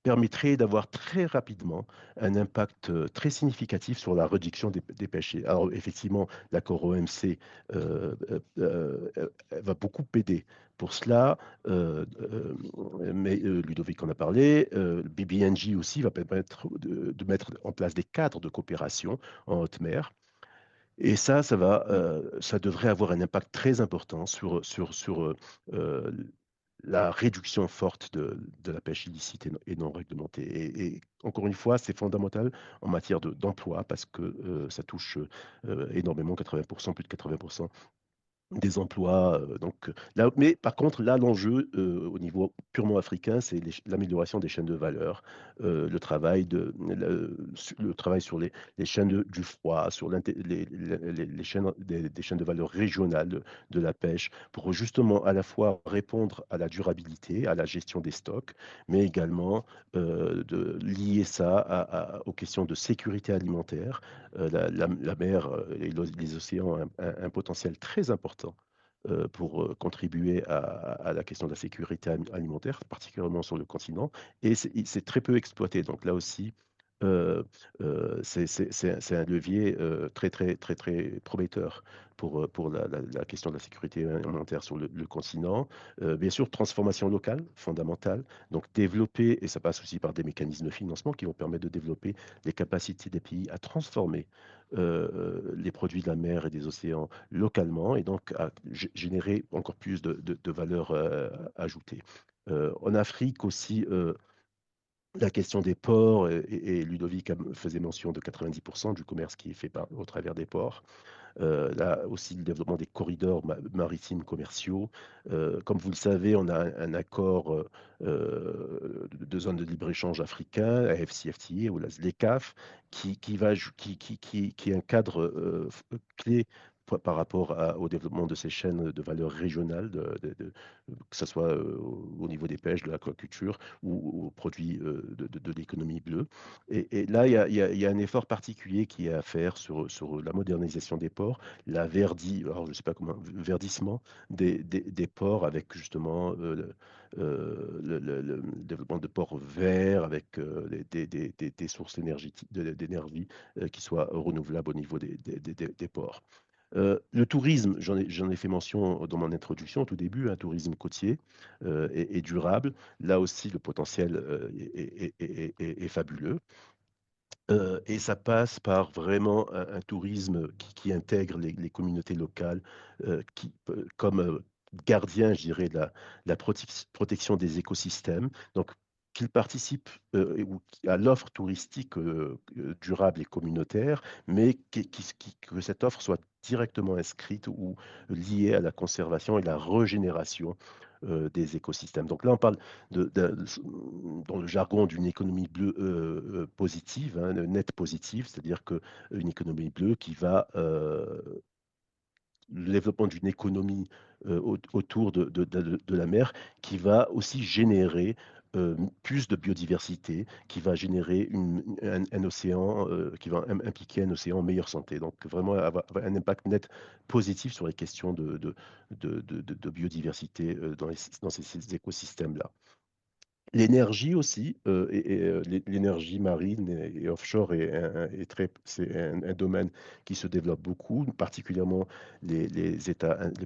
permettrait d'avoir très rapidement un impact très significatif sur la réduction des péchés. Alors effectivement, l'accord OMC va beaucoup aider pour cela, mais Ludovic en a parlé, BBNJ aussi va permettre de mettre en place des cadres de coopération en haute mer. Et ça devrait avoir un impact très important sur la réduction forte de la pêche illicite et non réglementée. Et encore une fois, c'est fondamental en matière d'emploi parce que ça touche énormément, 80%, plus de 80% des emplois. Là, mais par contre, là, l'enjeu au niveau purement africain, c'est l'amélioration des chaînes de valeur, le travail sur les chaînes du froid, sur les chaînes, des chaînes de valeur régionales de la pêche, pour justement à la fois répondre à la durabilité, à la gestion des stocks, mais également de lier ça aux questions de sécurité alimentaire. La mer et les océans ont un potentiel très important pour contribuer à la question de la sécurité alimentaire, particulièrement sur le continent, et c'est très peu exploité. Donc là aussi, euh, c'est un levier très, très, très, très prometteur pour la question de la sécurité alimentaire sur le continent. Bien sûr, transformation locale, fondamentale. Donc, développer, et ça passe aussi par des mécanismes de financement qui vont permettre de développer les capacités des pays à transformer les produits de la mer et des océans localement et donc à générer encore plus de valeur ajoutée. En Afrique aussi, la question des ports, et Ludovic faisait mention de 90% du commerce qui est fait au travers des ports. Là aussi, le développement des corridors maritimes commerciaux. Comme vous le savez, on a un accord de zone de libre-échange africain, AFCFTA, ou la ZLECAf, qui est un cadre clé par rapport au développement de ces chaînes de valeur régionales, que ce soit au niveau des pêches, de l'aquaculture ou aux produits de l'économie bleue. Et là, il y a un effort particulier qui est à faire sur la modernisation des ports, alors je sais pas comment, verdissement des ports avec justement le développement de ports verts avec des sources d'énergie qui soient renouvelables au niveau des ports. Le tourisme, j'en ai fait mention dans mon introduction au tout début, un tourisme côtier et durable. Là aussi, le potentiel est fabuleux. Et ça passe par vraiment un tourisme qui intègre les communautés locales, comme gardien, je dirais, de la protection des écosystèmes. Donc, qu'ils participent à l'offre touristique durable et communautaire, mais que cette offre soit directement inscrite ou liée à la conservation et la régénération des écosystèmes. Donc là, on parle dans le jargon d'une économie bleue positive, hein, net positive, c'est-à-dire qu'une économie bleue qui va le développement d'une économie autour de la mer qui va aussi générer plus de biodiversité, qui va générer un océan, qui va impliquer un océan en meilleure santé. Donc vraiment avoir un impact net positif sur les questions de biodiversité dans ces écosystèmes-là. L'énergie aussi, l'énergie marine et offshore c'est un domaine qui se développe beaucoup, particulièrement les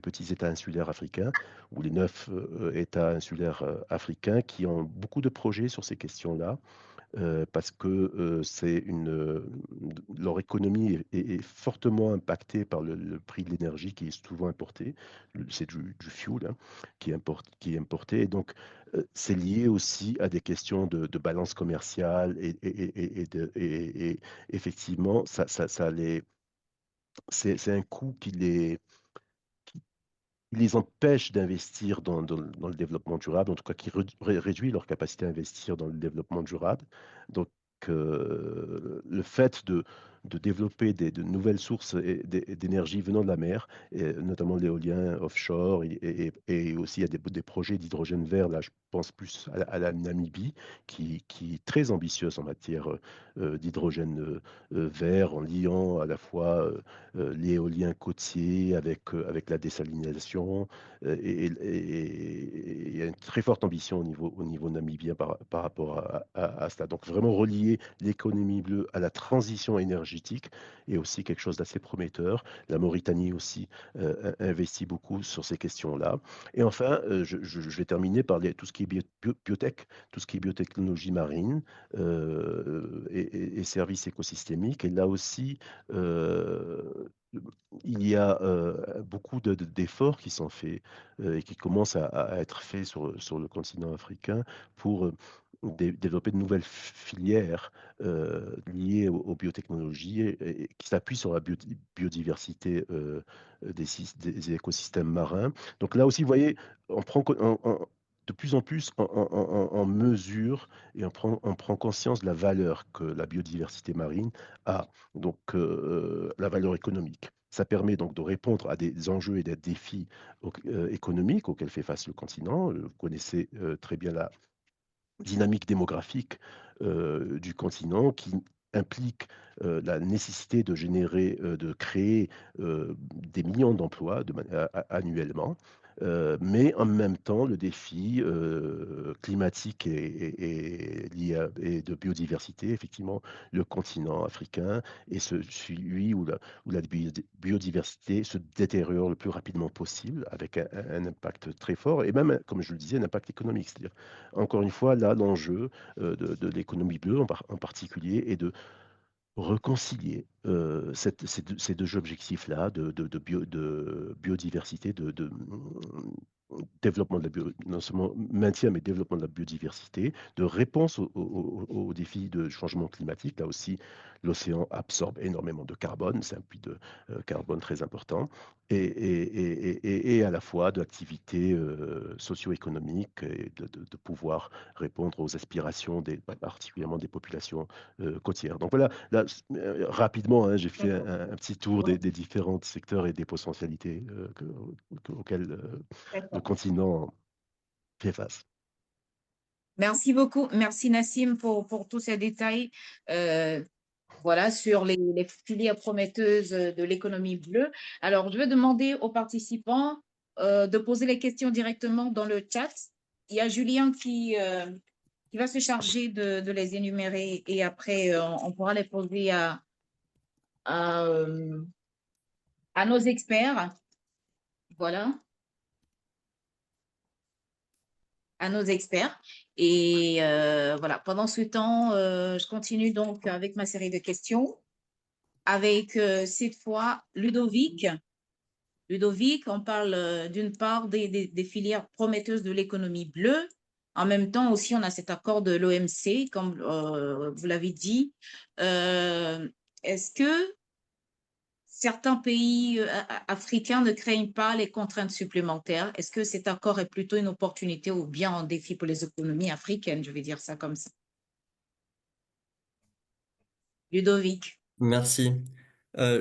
petits États insulaires africains ou les 9 États insulaires africains qui ont beaucoup de projets sur ces questions-là parce que leur économie est fortement impactée par le prix de l'énergie qui est souvent importé. C'est du fuel hein, qui est importé. Et donc, c'est lié aussi à des questions de balance commerciale et effectivement, c'est un coût qui les empêche d'investir dans le développement durable, en tout cas qui réduit leur capacité à investir dans le développement durable. Donc, le fait de développer de nouvelles sources d'énergie venant de la mer, et notamment l'éolien offshore, et aussi il y a des projets d'hydrogène vert, là je pense plus à la Namibie, qui est très ambitieuse en matière d'hydrogène vert, en liant à la fois l'éolien côtier avec la dessalination. Et il y a une très forte ambition au niveau namibien par rapport à cela. Donc vraiment relier l'économie bleue à la transition énergétique est aussi quelque chose d'assez prometteur. La Mauritanie aussi investit beaucoup sur ces questions-là. Et enfin, je vais terminer par tout ce qui est biotech, tout ce qui est biotechnologie marine et services écosystémiques. Et là aussi, il y a beaucoup d'efforts qui sont faits et qui commencent à être faits sur le continent africain pour développer de nouvelles filières liées aux biotechnologies et qui s'appuient sur la biodiversité des écosystèmes marins. Donc là aussi, vous voyez, on prend de plus en plus en mesure et on prend conscience de la valeur que la biodiversité marine a, donc la valeur économique. Ça permet donc de répondre à des enjeux et des défis économiques auxquels fait face le continent. Vous connaissez très bien la dynamique démographique du continent qui implique la nécessité de générer, de créer des millions d'emplois annuellement. Mais en même temps, le défi climatique et de biodiversité, effectivement, le continent africain est celui où la biodiversité se détériore le plus rapidement possible, avec un impact très fort, et même, comme je le disais, un impact économique. C'est-à-dire, encore une fois, là, l'enjeu de l'économie bleue en particulier est de réconcilier ces deux objectifs-là de biodiversité, développement de non seulement maintien, mais développement de la biodiversité, de réponse aux défis de changement climatique. Là aussi, l'océan absorbe énormément de carbone, c'est un puits de carbone très important, et à la fois de l'activité socio-économique et de pouvoir répondre aux aspirations particulièrement des populations côtières. Donc voilà, là, rapidement, hein, j'ai fait D'accord. un petit tour Ouais, des différents secteurs et des potentialités auxquelles le d'accord. continent fait face. Merci beaucoup. Merci Nassim pour tous ces détails. Voilà, sur les filières prometteuses de l'économie bleue. Alors, je vais demander aux participants de poser les questions directement dans le chat. Il y a Julien qui va se charger de les énumérer et après, on pourra les poser à, euh, à nos experts. Voilà, à nos experts. Et voilà, pendant ce temps, je continue donc avec ma série de questions avec cette fois Ludovic. Ludovic, on parle d'une part des filières prometteuses de l'économie bleue. En même temps aussi, on a cet accord de l'OMC, comme vous l'avez dit. Est-ce que certains pays africains ne craignent pas les contraintes supplémentaires? Est-ce que cet accord est plutôt une opportunité ou bien un défi pour les économies africaines? Je vais dire ça comme ça. Ludovic. Merci.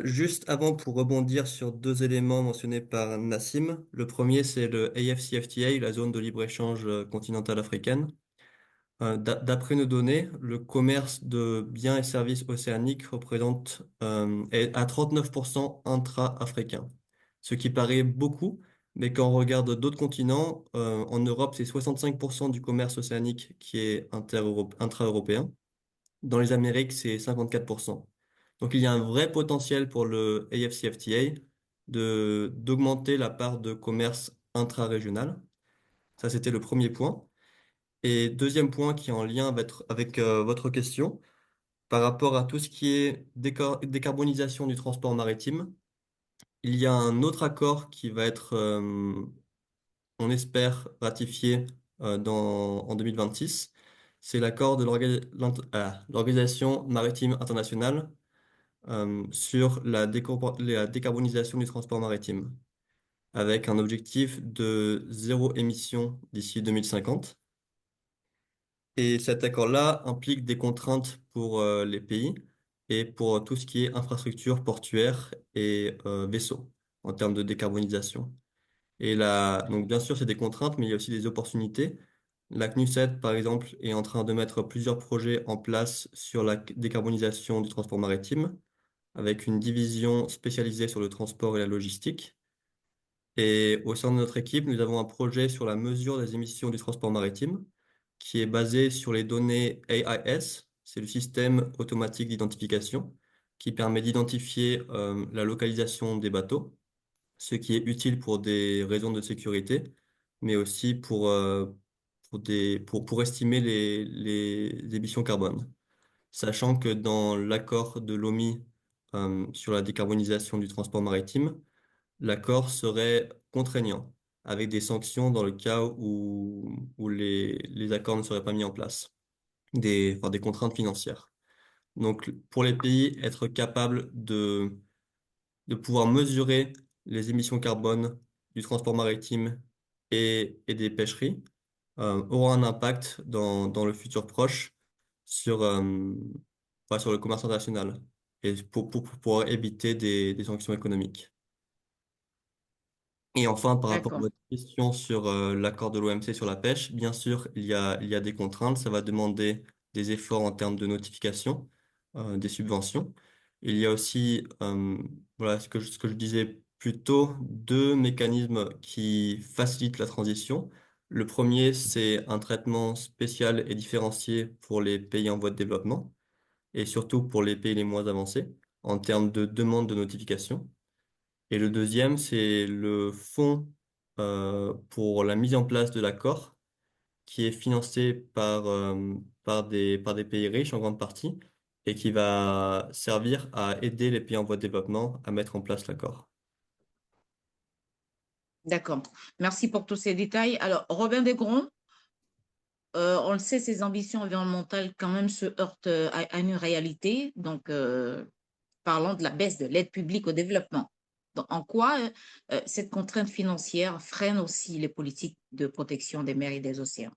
Juste avant, pour rebondir sur deux éléments mentionnés par Nassim. Le premier, c'est le AFCFTA, la zone de libre-échange continentale africaine. D'après nos données, le commerce de biens et services océaniques est à 39% intra-africain, ce qui paraît beaucoup, mais quand on regarde d'autres continents, en Europe, c'est 65% du commerce océanique qui est intra-européen. Dans les Amériques, c'est 54%. Donc il y a un vrai potentiel pour le AFCFTA d'augmenter la part de commerce intra-régional. Ça, c'était le premier point. Et deuxième point qui est en lien avec votre question, par rapport à tout ce qui est décarbonisation du transport maritime, il y a un autre accord qui va être, on espère, ratifié en 2026. C'est l'accord de l'Organisation maritime internationale sur la décarbonisation du transport maritime, avec un objectif de zéro émission d'ici 2050. Et cet accord-là implique des contraintes pour les pays et pour tout ce qui est infrastructure portuaire et vaisseaux en termes de décarbonisation. Et là, donc bien sûr, c'est des contraintes, mais il y a aussi des opportunités. La CNUSET, par exemple, est en train de mettre plusieurs projets en place sur la décarbonisation du transport maritime, avec une division spécialisée sur le transport et la logistique. Et au sein de notre équipe, nous avons un projet sur la mesure des émissions du transport maritime, qui est basé sur les données AIS, c'est le système automatique d'identification, qui permet d'identifier la localisation des bateaux, ce qui est utile pour des raisons de sécurité, mais aussi pour estimer les émissions carbone. Sachant que dans l'accord de l'OMI sur la décarbonisation du transport maritime, l'accord serait contraignant, avec des sanctions dans le cas où les accords ne seraient pas mis en place, enfin, des contraintes financières. Donc, pour les pays, être capable de pouvoir mesurer les émissions carbone du transport maritime et des pêcheries aura un impact dans le futur proche sur, sur le commerce international et pour pouvoir éviter des sanctions économiques. Et enfin, par rapport à D'accord. votre question sur l'accord de l'OMC sur la pêche, bien sûr, il y a des contraintes. Ça va demander des efforts en termes de notification des subventions. Il y a aussi, voilà, ce que je disais plus tôt, deux mécanismes qui facilitent la transition. Le premier, c'est un traitement spécial et différencié pour les pays en voie de développement et surtout pour les pays les moins avancés en termes de demande de notification. Et le deuxième, c'est le fonds pour la mise en place de l'accord qui est financé par des pays riches en grande partie et qui va servir à aider les pays en voie de développement à mettre en place l'accord. D'accord. Merci pour tous ces détails. Alors, Robin Desgronds, on le sait, ces ambitions environnementales quand même se heurtent à une réalité. Donc, parlons de la baisse de l'aide publique au développement. Donc, en quoi cette contrainte financière freine aussi les politiques de protection des mers et des océans?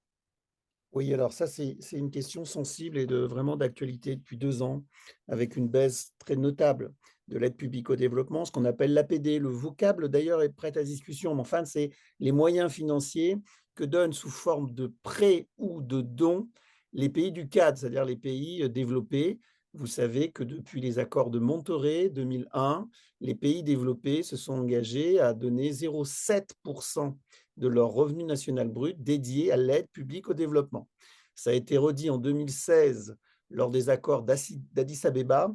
Oui, alors ça, c'est une question sensible et vraiment d'actualité depuis 2 ans, avec une baisse très notable de l'aide publique au développement, ce qu'on appelle l'APD. Le vocable, d'ailleurs, est prêt à discussion, mais enfin, c'est les moyens financiers que donnent sous forme de prêts ou de dons les pays du CAD, c'est-à-dire les pays développés. Vous savez que depuis les accords de Monterrey 2001, les pays développés se sont engagés à donner 0,7% de leur revenu national brut dédié à l'aide publique au développement. Ça a été redit en 2016 lors des accords d'Addis Abeba,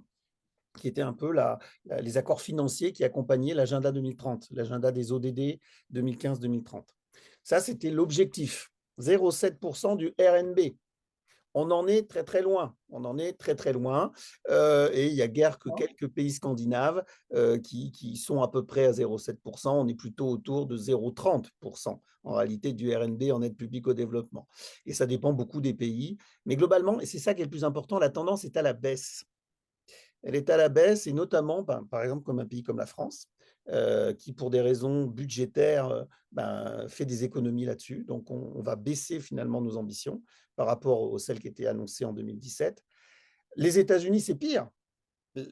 qui étaient un peu les accords financiers qui accompagnaient l'agenda 2030, l'agenda des ODD 2015-2030. Ça, c'était l'objectif, 0,7% du RNB. On en est très très loin. On en est très très loin. Et il n'y a guère que quelques pays scandinaves qui sont à peu près à 0,7%. On est plutôt autour de 0,30% en réalité du RNB en aide publique au développement. Et ça dépend beaucoup des pays. Mais globalement, et c'est ça qui est le plus important, la tendance est à la baisse. Elle est à la baisse, et notamment, par exemple, comme un pays comme la France, qui, pour des raisons budgétaires, fait des économies là-dessus. Donc, on va baisser finalement nos ambitions par rapport aux celles qui étaient annoncées en 2017. Les États-Unis, c'est pire.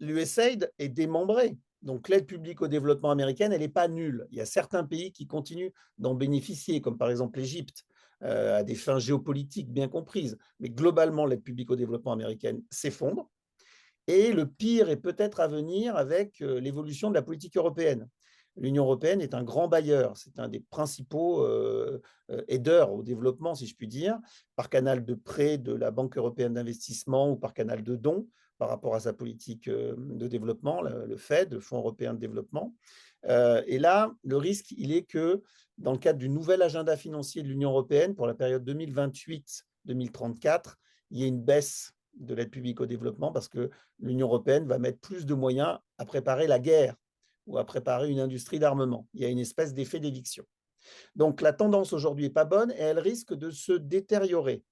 L'USAID est démembré. Donc, l'aide publique au développement américaine, elle n'est pas nulle. Il y a certains pays qui continuent d'en bénéficier, comme par exemple l'Égypte, à des fins géopolitiques bien comprises. Mais globalement, l'aide publique au développement américaine s'effondre. Et le pire est peut-être à venir avec l'évolution de la politique européenne. L'Union européenne est un grand bailleur, c'est un des principaux aideurs au développement, si je puis dire, par canal de prêts de la Banque européenne d'investissement ou par canal de dons par rapport à sa politique de développement, le FED, le Fonds européen de développement. Et là, le risque, il est que dans le cadre du nouvel agenda financier de l'Union européenne pour la période 2028-2034, il y ait une baisse de l'aide publique au développement parce que l'Union européenne va mettre plus de moyens à préparer la guerre ou à préparer une industrie d'armement. Il y a une espèce d'effet d'éviction. Donc la tendance aujourd'hui n'est pas bonne et elle risque de se détériorer.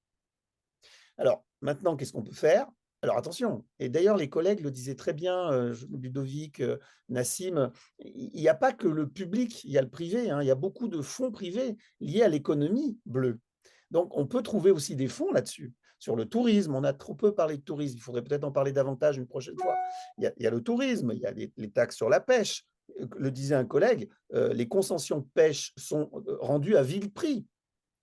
Alors maintenant, qu'est-ce qu'on peut faire? Alors attention, et d'ailleurs les collègues le disaient très bien, Ludovic, Nassim, il n'y a pas que le public, il y a le privé, il y a beaucoup de fonds privés liés à l'économie bleue. Donc on peut trouver aussi des fonds là-dessus. Sur le tourisme, on a trop peu parlé de tourisme, il faudrait peut-être en parler davantage une prochaine fois. Il y a le tourisme, il y a les taxes sur la pêche. Le disait un collègue, les concessions de pêche sont rendues à vil prix.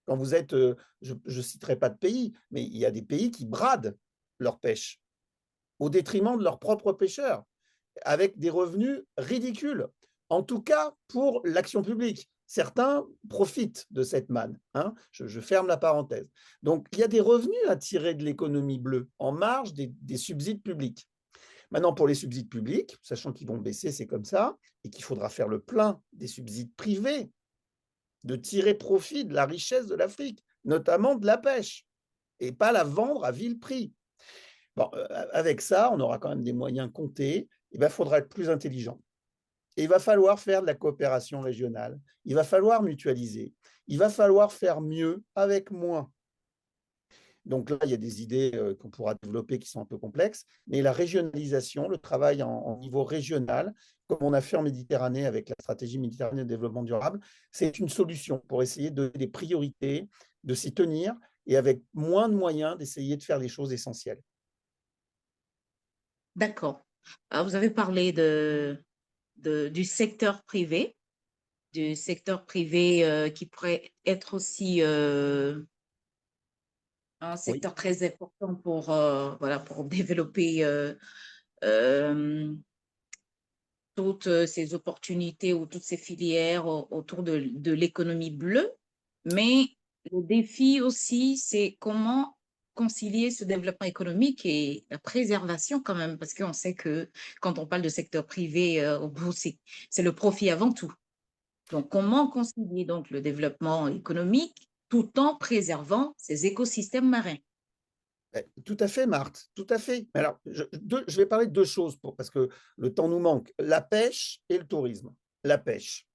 Quand vous êtes, je ne citerai pas de pays, mais il y a des pays qui bradent leur pêche au détriment de leurs propres pêcheurs, avec des revenus ridicules, en tout cas pour l'action publique. Certains profitent de cette manne. Je ferme la parenthèse. Donc, il y a des revenus à tirer de l'économie bleue en marge des subsides publics. Maintenant, pour les subsides publics, sachant qu'ils vont baisser, c'est comme ça, et qu'il faudra faire le plein des subsides privés, de tirer profit de la richesse de l'Afrique, notamment de la pêche, et pas la vendre à vil prix. Bon, avec ça, on aura quand même des moyens comptés. Il faudra être plus intelligent. Et il va falloir faire de la coopération régionale. Il va falloir mutualiser. Il va falloir faire mieux avec moins. Donc là, il y a des idées qu'on pourra développer qui sont un peu complexes, mais la régionalisation, le travail en niveau régional, comme on a fait en Méditerranée avec la stratégie méditerranéenne de développement durable, c'est une solution pour essayer de donner des priorités, de s'y tenir et avec moins de moyens d'essayer de faire les choses essentielles. D'accord. Alors, vous avez parlé du secteur privé qui pourrait être aussi un Oui. secteur très important pour, voilà, pour développer euh, toutes ces opportunités ou toutes ces filières autour de l'économie bleue. Mais le défi aussi, c'est comment concilier ce développement économique et la préservation quand même, parce qu'on sait que quand on parle de secteur privé, au bout, c'est le profit avant tout. Donc, comment concilier donc le développement économique tout en préservant ces écosystèmes marins? Tout à fait, Marthe, tout à fait. Mais alors, je vais parler de deux choses parce que le temps nous manque. La pêche et le tourisme. La pêche.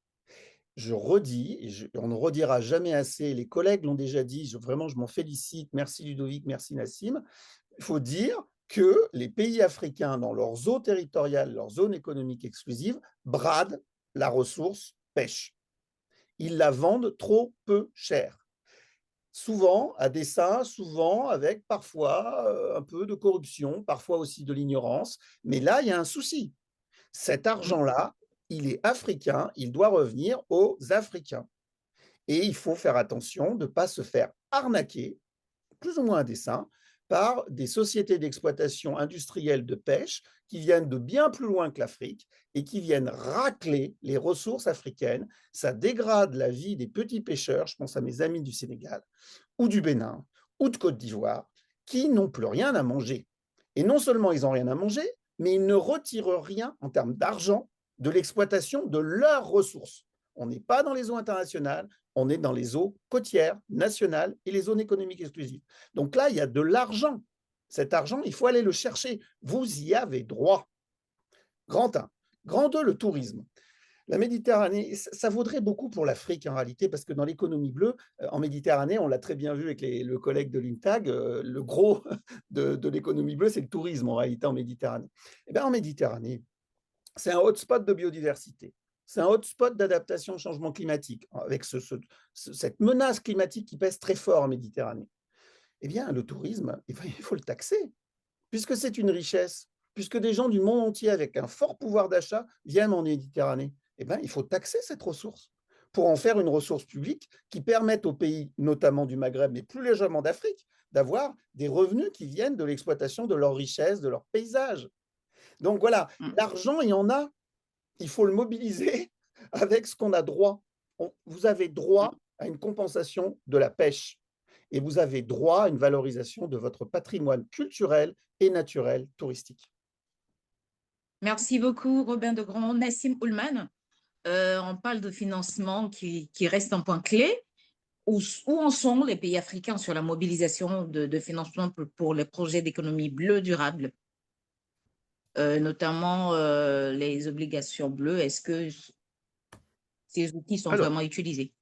Je redis, et on ne redira jamais assez, les collègues l'ont déjà dit, vraiment, je m'en félicite. Merci Ludovic, merci Nassim. Il faut dire que les pays africains, dans leurs eaux territoriales, leurs zones économiques exclusives, bradent la ressource pêche. Ils la vendent trop peu cher. Souvent à dessein, souvent avec parfois un peu de corruption, parfois aussi de l'ignorance. Mais là, il y a un souci. Cet argent-là, il est africain, il doit revenir aux Africains. Et il faut faire attention de ne pas se faire arnaquer, plus ou moins à dessein, par des sociétés d'exploitation industrielle de pêche qui viennent de bien plus loin que l'Afrique et qui viennent racler les ressources africaines. Ça dégrade la vie des petits pêcheurs, je pense à mes amis du Sénégal, ou du Bénin, ou de Côte d'Ivoire, qui n'ont plus rien à manger. Et non seulement ils n'ont rien à manger, mais ils ne retirent rien en termes d'argent de l'exploitation de leurs ressources. On n'est pas dans les eaux internationales, on est dans les eaux côtières, nationales et les zones économiques exclusives. Donc là, il y a de l'argent. Cet argent, il faut aller le chercher. Vous y avez droit. Grand 1. Grand 2, le tourisme. La Méditerranée, ça vaudrait beaucoup pour l'Afrique en réalité, parce que dans l'économie bleue, en Méditerranée, on l'a très bien vu avec le collègue de l'INTAG, le gros de l'économie bleue, c'est le tourisme en réalité en Méditerranée. Et bien en Méditerranée, c'est un hotspot de biodiversité. C'est un hotspot d'adaptation au changement climatique, avec cette menace climatique qui pèse très fort en Méditerranée. Eh bien, le tourisme, il faut le taxer, puisque c'est une richesse, puisque des gens du monde entier avec un fort pouvoir d'achat viennent en Méditerranée. Eh bien, il faut taxer cette ressource pour en faire une ressource publique qui permette aux pays, notamment du Maghreb, mais plus légèrement d'Afrique, d'avoir des revenus qui viennent de l'exploitation de leurs richesses, de leurs paysages. Donc voilà, l'argent, il y en a, il faut le mobiliser avec ce qu'on a droit. Vous avez droit à une compensation de la pêche et vous avez droit à une valorisation de votre patrimoine culturel et naturel touristique. Merci beaucoup, Robin Degrand. Nassim Oulman, on parle de financement qui reste un point clé. Où en sont les pays africains sur la mobilisation de financement pour les projets d'économie bleue durable, notamment les obligations bleues? Est-ce que ces outils sont Alors, vraiment utilisés?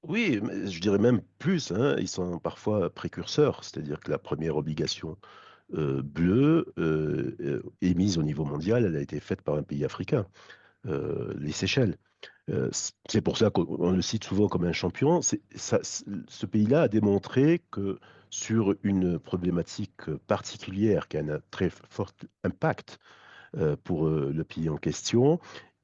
oui, mais je dirais même plus, hein, ils sont parfois précurseurs, c'est-à-dire que la première obligation bleue émise au niveau mondial, elle a été faite par un pays africain, les Seychelles. C'est pour ça qu'on le cite souvent comme un champion. Ce pays-là a démontré que sur une problématique particulière qui a un très fort impact pour le pays en question,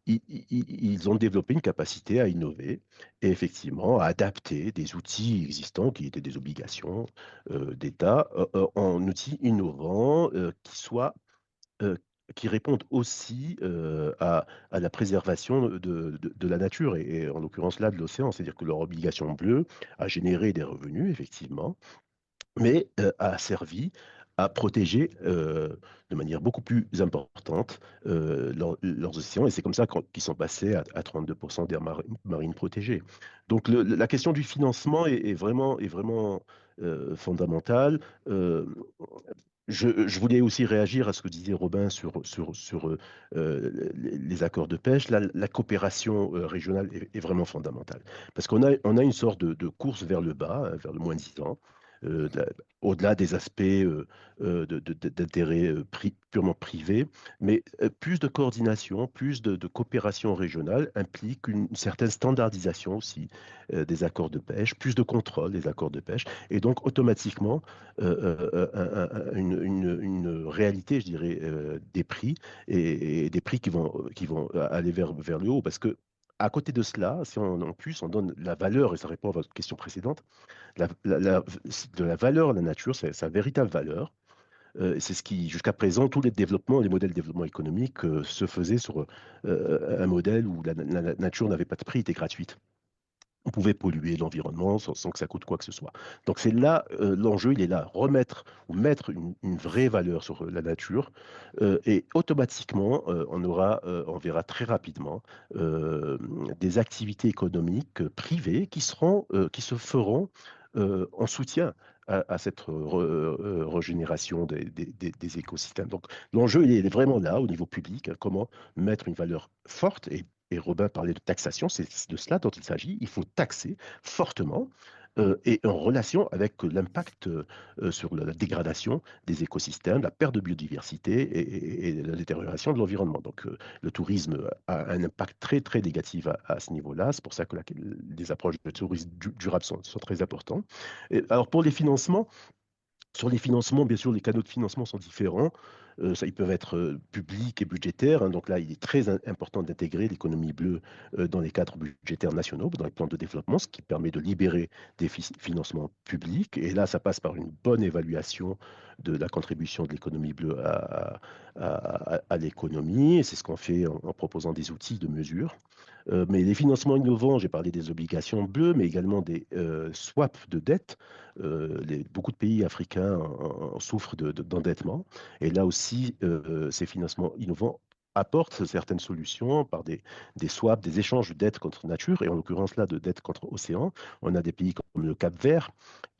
ils ont développé une capacité à innover et effectivement à adapter des outils existants qui étaient des obligations d'État en outils innovants euh, qui répondent aussi à la préservation de la nature et en l'occurrence là de l'océan. C'est-à-dire que leur obligation bleue a généré des revenus, effectivement, mais a servi à protéger de manière beaucoup plus importante leurs océans. Et c'est comme ça qu'ils sont passés à 32% d'aires marines protégées. Donc la question du financement est vraiment fondamentale. Euh, je voulais aussi réagir à ce que disait Robin sur les accords de pêche. La coopération régionale est vraiment fondamentale. Parce qu'on a une sorte de course vers le bas, hein, vers le moins 10 ans, euh, de la- au-delà des aspects d'intérêt purement privé. Mais plus de coordination, plus de coopération régionale implique une certaine standardisation aussi des accords de pêche, plus de contrôle des accords de pêche. Et donc, automatiquement, une réalité, je dirais, des prix et des prix qui vont aller vers le haut. Parce que, à côté de cela, si en plus on donne la valeur, et ça répond à votre question précédente, de la valeur à la nature, c'est sa véritable valeur. C'est ce qui, jusqu'à présent, tous les développements, les modèles de développement économique se faisaient sur un modèle où la nature n'avait pas de prix, était gratuite. On pouvait polluer l'environnement sans que ça coûte quoi que ce soit. Donc c'est là, l'enjeu, il est là, remettre ou mettre une vraie valeur sur la nature et automatiquement, on verra très rapidement euh, des activités économiques privées qui se feront en soutien à cette régénération des écosystèmes. Donc l'enjeu, il est vraiment là au niveau public, hein, comment mettre une valeur forte et Robin parlait de taxation, c'est de cela dont il s'agit. Il faut taxer fortement et en relation avec l'impact sur la dégradation des écosystèmes, la perte de biodiversité et la détérioration de l'environnement. Donc le tourisme a un impact très très négatif à ce niveau-là. C'est pour ça que les approches de tourisme durable sont très importantes. Alors pour les financements, sur les financements, bien sûr, les canaux de financement sont différents. Ils peuvent être publics et budgétaires, hein. Donc là, il est très important d'intégrer l'économie bleue dans les cadres budgétaires nationaux, dans les plans de développement, ce qui permet de libérer des financements publics. Et là, ça passe par une bonne évaluation de la contribution de l'économie bleue à l'économie. Et c'est ce qu'on fait en proposant des outils de mesure. Mais les financements innovants, j'ai parlé des obligations bleues, mais également des swaps de dette. Beaucoup de pays africains en souffrent d'endettement. Et là aussi, ces financements innovants apportent certaines solutions par des swaps, des échanges de dettes contre nature, et en l'occurrence là de dettes contre océan. On a des pays comme le Cap-Vert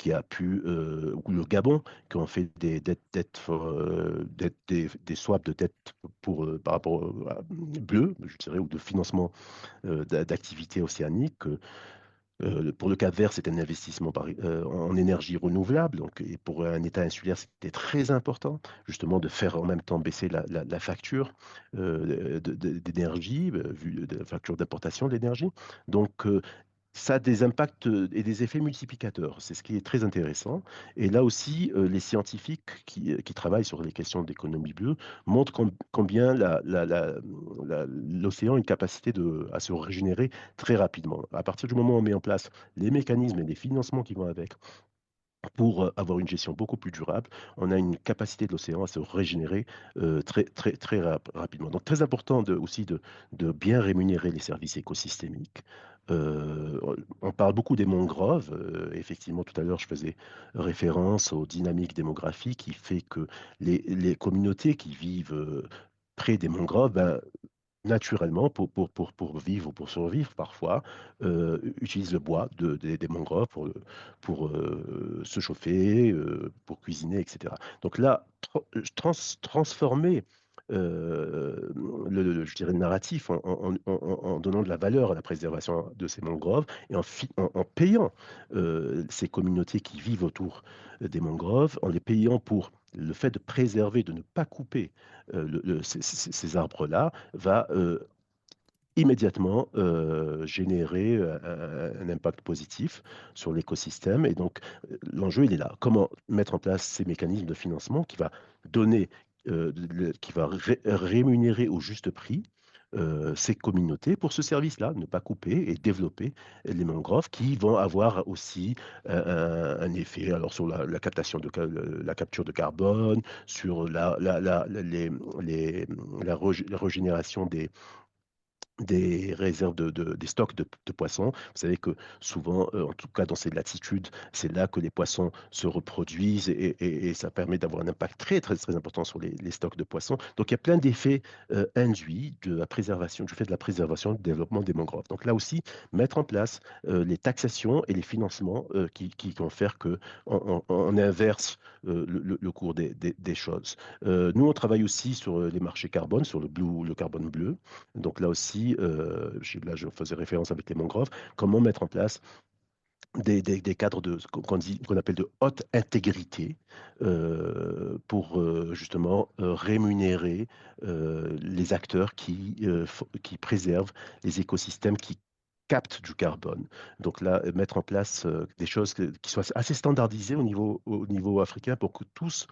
ou le Gabon, qui ont fait des swaps de dettes par rapport à bleu, je dirais, ou de financement d'activités océaniques. Pour le Cap-Vert, c'est un investissement en énergie renouvelable. Donc, et pour un État insulaire, c'était très important, justement, de faire en même temps baisser la facture d'énergie, vu de la facture d'importation d'énergie. Donc, ça a des impacts et des effets multiplicateurs. C'est ce qui est très intéressant. Et là aussi, les scientifiques qui travaillent sur les questions d'économie bleue montrent combien l'océan a une capacité à se régénérer très rapidement. À partir du moment où on met en place les mécanismes et les financements qui vont avec, pour avoir une gestion beaucoup plus durable, on a une capacité de l'océan à se régénérer très, très, très rapidement. Donc, très important aussi de bien rémunérer les services écosystémiques. Euh, on parle beaucoup des mangroves. Effectivement, tout à l'heure, je faisais référence aux dynamiques démographiques qui fait que les communautés qui vivent près des mangroves, ben, naturellement, pour vivre ou pour survivre parfois, utilisent le bois des mangroves pour se chauffer, pour cuisiner, etc. Donc là, transformer je dirais, le narratif en donnant de la valeur à la préservation de ces mangroves et en payant ces communautés qui vivent autour des mangroves, en les payant pour le fait de préserver, de ne pas couper ces arbres-là, va immédiatement générer un impact positif sur l'écosystème. Et donc, l'enjeu, il est là. Comment mettre en place ces mécanismes de financement qui va donner, qui va rémunérer au juste prix ces communautés pour ce service-là, ne pas couper et développer les mangroves qui vont avoir aussi un effet alors sur la captation la capture de carbone, sur la régénération des réserves des stocks de poissons. Vous savez que souvent, en tout cas dans ces latitudes, c'est là que les poissons se reproduisent et ça permet d'avoir un impact très, très, très important sur les stocks de poissons. Donc il y a plein d'effets induits de la préservation, du fait de la préservation, du développement des mangroves. Donc là aussi, mettre en place les taxations et les financements qui vont faire que on inverse le cours des choses. Nous, on travaille aussi sur les marchés carbone, sur le carbone bleu. Donc là aussi, là je faisais référence avec les mangroves, comment mettre en place des cadres qu'on appelle de haute intégrité pour justement rémunérer les acteurs qui préservent les écosystèmes qui captent du carbone. Donc là, mettre en place des choses qui soient assez standardisées au niveau africain pour que tous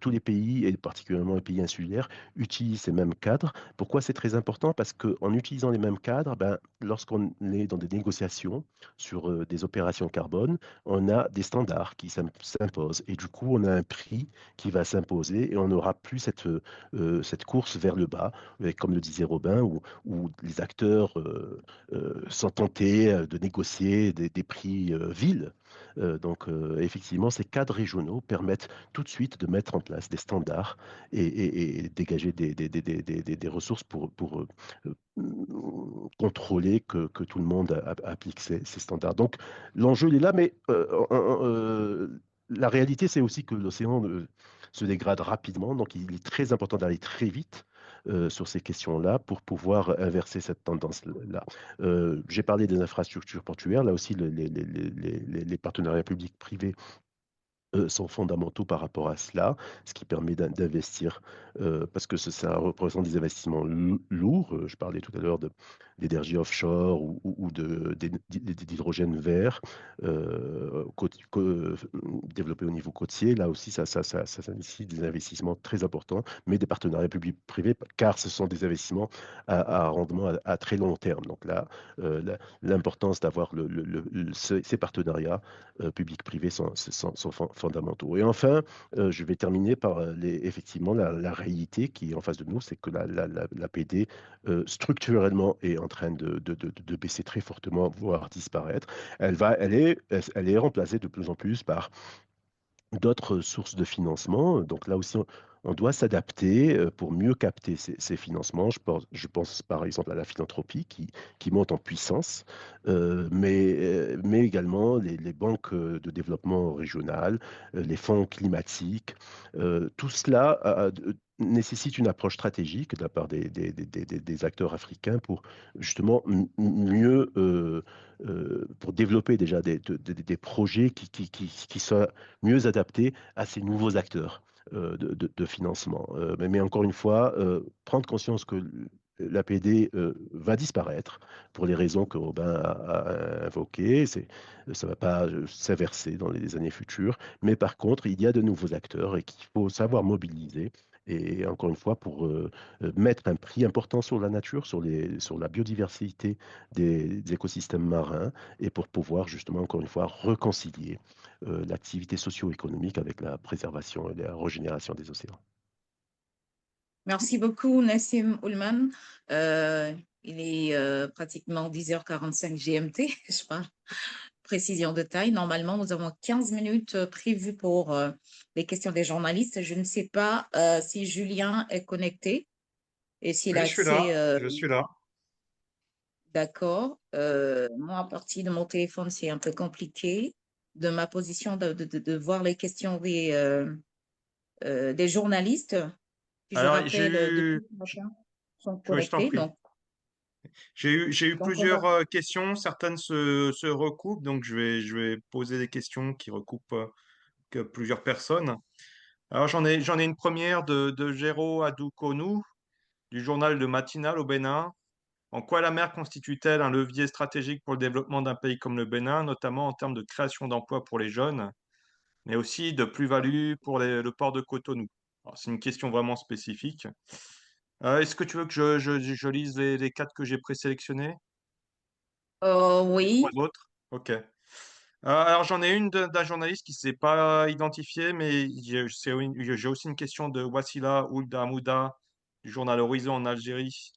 tous les pays, et particulièrement les pays insulaires, utilisent ces mêmes cadres. Pourquoi c'est très important? Parce qu'en utilisant les mêmes cadres, ben, lorsqu'on est dans des négociations sur des opérations carbone, on a des standards qui s'imposent. Et du coup, on a un prix qui va s'imposer et on n'aura plus cette course vers le bas, comme le disait Robin, où les acteurs sont tentés de négocier des prix vils. Effectivement, ces cadres régionaux permettent tout de suite de mettre en place des standards et dégager des ressources pour contrôler que tout le monde applique ces standards. Donc, l'enjeu, il est là, mais la réalité, c'est aussi que l'océan se dégrade rapidement, donc il est très important d'aller très vite sur ces questions-là pour pouvoir inverser cette tendance-là. J'ai parlé des infrastructures portuaires, là aussi les partenariats publics-privés sont fondamentaux par rapport à cela, ce qui permet d'investir, parce que ça représente des investissements lourds. Je parlais tout à l'heure d'énergie offshore ou d'hydrogène vert développé au niveau côtier. Là aussi, ça nécessite des investissements très importants, mais des partenariats publics-privés, car ce sont des investissements à rendement à très long terme. Donc là, l'importance d'avoir ces partenariats publics-privés sont fondamentaux. Et enfin, je vais terminer par effectivement la réalité qui est en face de nous, c'est que l'APD structurellement est en train de baisser très fortement, voire disparaître. Elle est remplacée de plus en plus par d'autres sources de financement. Donc là aussi, on doit s'adapter pour mieux capter ces financements. Je pense par exemple à la philanthropie qui monte en puissance, mais également les banques de développement régional, les fonds climatiques. Tout cela nécessite une approche stratégique de la part des acteurs africains pour justement mieux, pour développer déjà des projets qui soient mieux adaptés à ces nouveaux acteurs de financement. Mais encore une fois, prendre conscience que l'APD va disparaître pour les raisons que Robin a invoquées. Ça ne va pas s'inverser dans les années futures. Mais par contre, il y a de nouveaux acteurs et qu'il faut savoir mobiliser. Et encore une fois, pour mettre un prix important sur la nature, sur la biodiversité des écosystèmes marins, et pour pouvoir justement, encore une fois, réconcilier l'activité socio-économique avec la préservation et la régénération des océans. Merci beaucoup, Nassim Oulman. Il est pratiquement 10h45 GMT, je parle précision de taille. Normalement, nous avons 15 minutes prévues pour les questions des journalistes. Je ne sais pas si Julien est connecté et s'il Oui, a je suis là. accès. Je suis là. D'accord. Moi, à partir de mon téléphone, c'est un peu compliqué. De ma position de voir les questions des journalistes, qui je Alors, rappelle depuis ce matin sont oui, je t'en connectés. prie. J'ai eu Donc on va. plusieurs questions. Certaines se recoupent, donc je vais poser des questions qui recoupent que plusieurs personnes. Alors, j'en ai une première de Géraud Adoukonou, du journal Le Matinal au Bénin. En quoi la mer constitue-t-elle un levier stratégique pour le développement d'un pays comme le Bénin, notamment en termes de création d'emplois pour les jeunes, mais aussi de plus-value pour le port de Cotonou? Alors, c'est une question vraiment spécifique. Est-ce que tu veux que je lise les quatre que j'ai présélectionnés? Oui, Trois autres? Ok. Alors, j'en ai une d'un journaliste qui ne s'est pas identifié, mais j'ai aussi une question de Wassila Ould Hamouda du journal Horizon en Algérie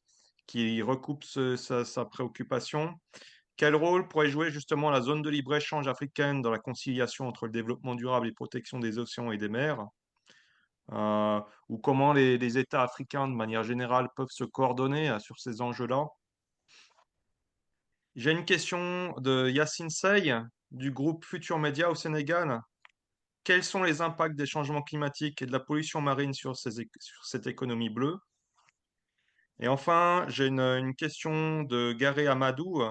qui recoupe sa préoccupation. Quel rôle pourrait jouer justement la zone de libre-échange africaine dans la conciliation entre le développement durable et protection des océans et des mers? Ou comment les États africains, de manière générale, peuvent se coordonner sur ces enjeux-là? J'ai une question de Yacine Sey du groupe Futur Média au Sénégal. Quels sont les impacts des changements climatiques et de la pollution marine sur sur cette économie bleue? Et enfin, j'ai une question de Garé Amadou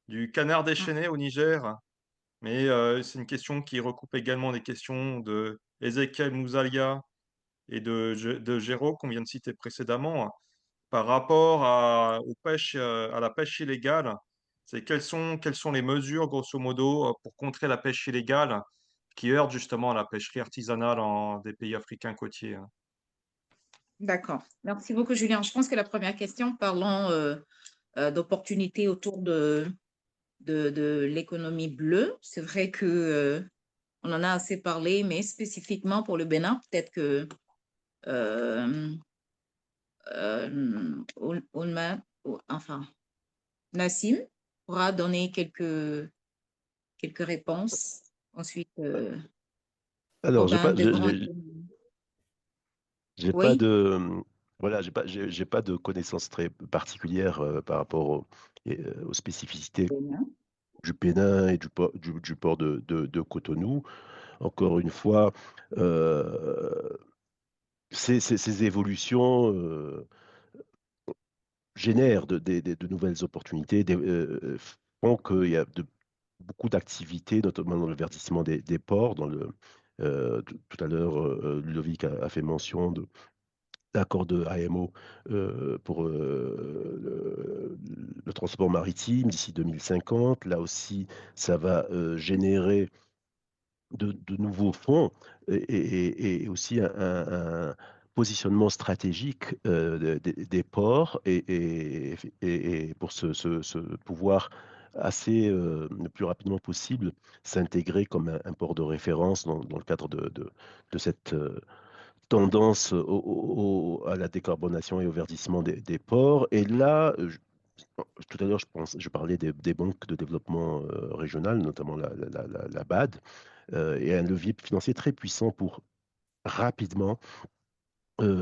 du Canard déchaîné au Niger. Mais c'est une question qui recoupe également des questions de Ezekiel Mouzalia et de Géraud qu'on vient de citer précédemment par rapport à la pêche illégale. C'est quelles sont les mesures, grosso modo, pour contrer la pêche illégale qui heurtent justement la pêcherie artisanale des pays africains côtiers, hein. D'accord. Merci beaucoup, Julien. Je pense que la première question, parlons d'opportunités autour de l'économie bleue. C'est vrai que on en a assez parlé, mais spécifiquement pour le Bénin, peut-être que euh, enfin, Nassim pourra donner quelques réponses. Ensuite, Alors, Robin de Grand. j'ai pas Oui, de, voilà, j'ai pas de connaissances très particulières par rapport aux spécificités Bénin. du Bénin et du port de Cotonou. Encore une fois, euh, ces évolutions génèrent de nouvelles opportunités, font qu'il y a beaucoup d'activités, notamment dans le verdissement des ports. Tout à l'heure, Ludovic a fait mention de l'accord de AMO pour le transport maritime d'ici 2050. Là aussi, ça va générer de nouveaux fonds et aussi un positionnement stratégique des ports et pour se pouvoir assez le plus rapidement possible s'intégrer comme un port de référence dans le cadre de cette tendance à la décarbonation et au verdissement des ports. Et là, tout à l'heure, je parlais des banques de développement régional, notamment la BAD, et un levier financier très puissant pour rapidement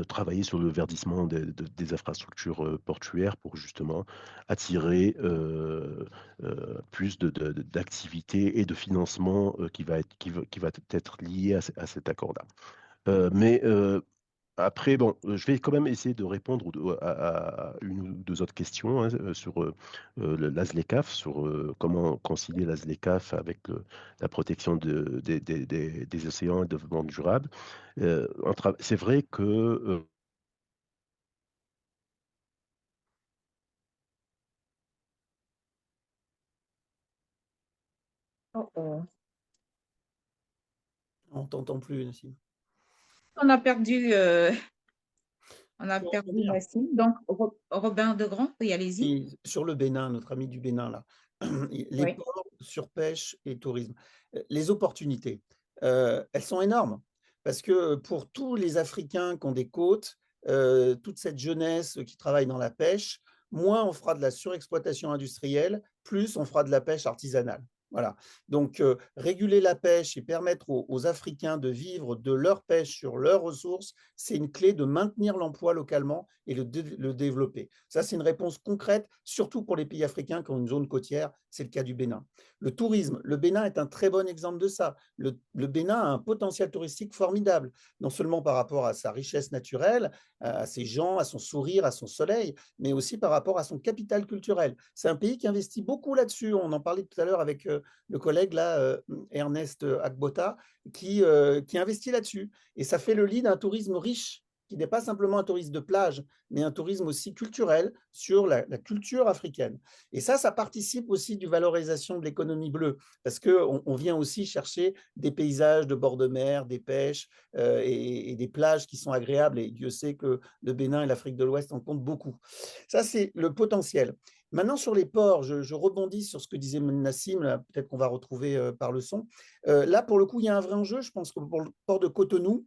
travailler sur le verdissement des infrastructures portuaires pour justement attirer plus d'activités et de financement qui va être lié à cet accord-là. Mais après, bon, je vais quand même essayer de répondre à une ou deux autres questions hein, sur l'ASLECAF, sur comment concilier l'ASLECAF avec la protection des océans et le développement durable. C'est vrai que Oh, oh. On t'entend plus, Nassim. On a perdu, Faut revenir. Nassim. Donc, Robin de Grand, oui, allez-y. Et sur le Bénin, notre ami du Bénin, là, les Oui. ports, surpêche et tourisme, les opportunités, elles sont énormes. Parce que pour tous les Africains qui ont des côtes, toute cette jeunesse qui travaille dans la pêche, moins on fera de la surexploitation industrielle, plus on fera de la pêche artisanale. Voilà. Donc, réguler la pêche et permettre aux Africains de vivre de leur pêche sur leurs ressources, c'est une clé de maintenir l'emploi localement et le développer. Ça, c'est une réponse concrète, surtout pour les pays africains qui ont une zone côtière. C'est le cas du Bénin. Le tourisme, le Bénin est un très bon exemple de ça. Le Bénin a un potentiel touristique formidable, non seulement par rapport à sa richesse naturelle, à ses gens, à son sourire, à son soleil, mais aussi par rapport à son capital culturel. C'est un pays qui investit beaucoup là-dessus. On en parlait tout à l'heure avec le collègue là, Ernest Agbota, qui investit là-dessus. Et ça fait le lit d'un tourisme riche, qui n'est pas simplement un tourisme de plage, mais un tourisme aussi culturel sur la culture africaine. Et ça participe aussi du valorisation de l'économie bleue, parce qu'on vient aussi chercher des paysages de bord de mer, des pêches et des plages qui sont agréables, et Dieu sait que le Bénin et l'Afrique de l'Ouest en comptent beaucoup. Ça, c'est le potentiel. Maintenant, sur les ports, je rebondis sur ce que disait Nassim, peut-être qu'on va retrouver par le son. Là, pour le coup, il y a un vrai enjeu. Je pense que pour le port de Cotonou,